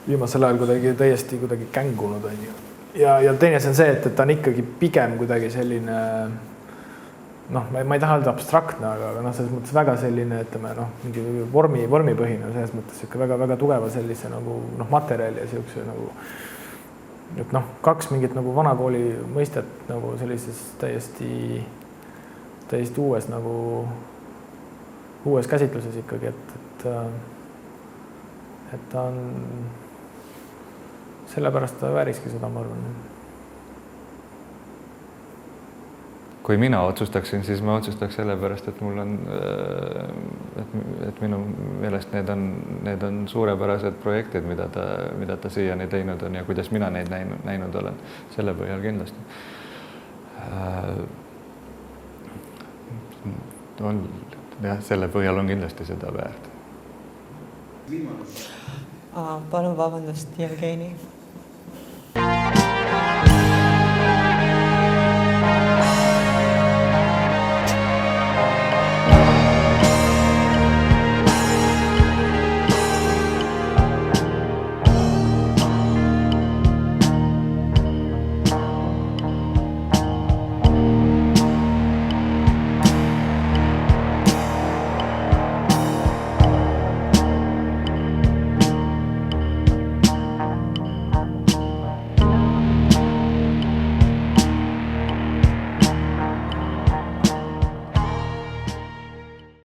viimasel ajal kuidagi täiesti kängunud on ju. Ja teine see on see, et ta on ikkagi pigem kuidagi selline ma ei taha öelda abstraktne, aga selles mõttes väga selline, ütleme mingi vormipõhine selles mõttes väga tugeva sellise nagu materjali ja siukse nagu et kaks mingit nagu vanakooli mõistet nagu sellises täiesti uues nagu uues käsitluses ikkagi, et ta on sellepärast ta väärikski seda, ma arvan. Kui mina otsustaksin, siis ma otsustaks sellepärast, et mul on, et minu meelest need on suurepärased projektid, mida ta siiani teinud on ja kuidas mina neid näinud olen. Selle põhjal kindlasti. Selle põhjal on kindlasti seda väärt. Palun vabandust, Jevgeni.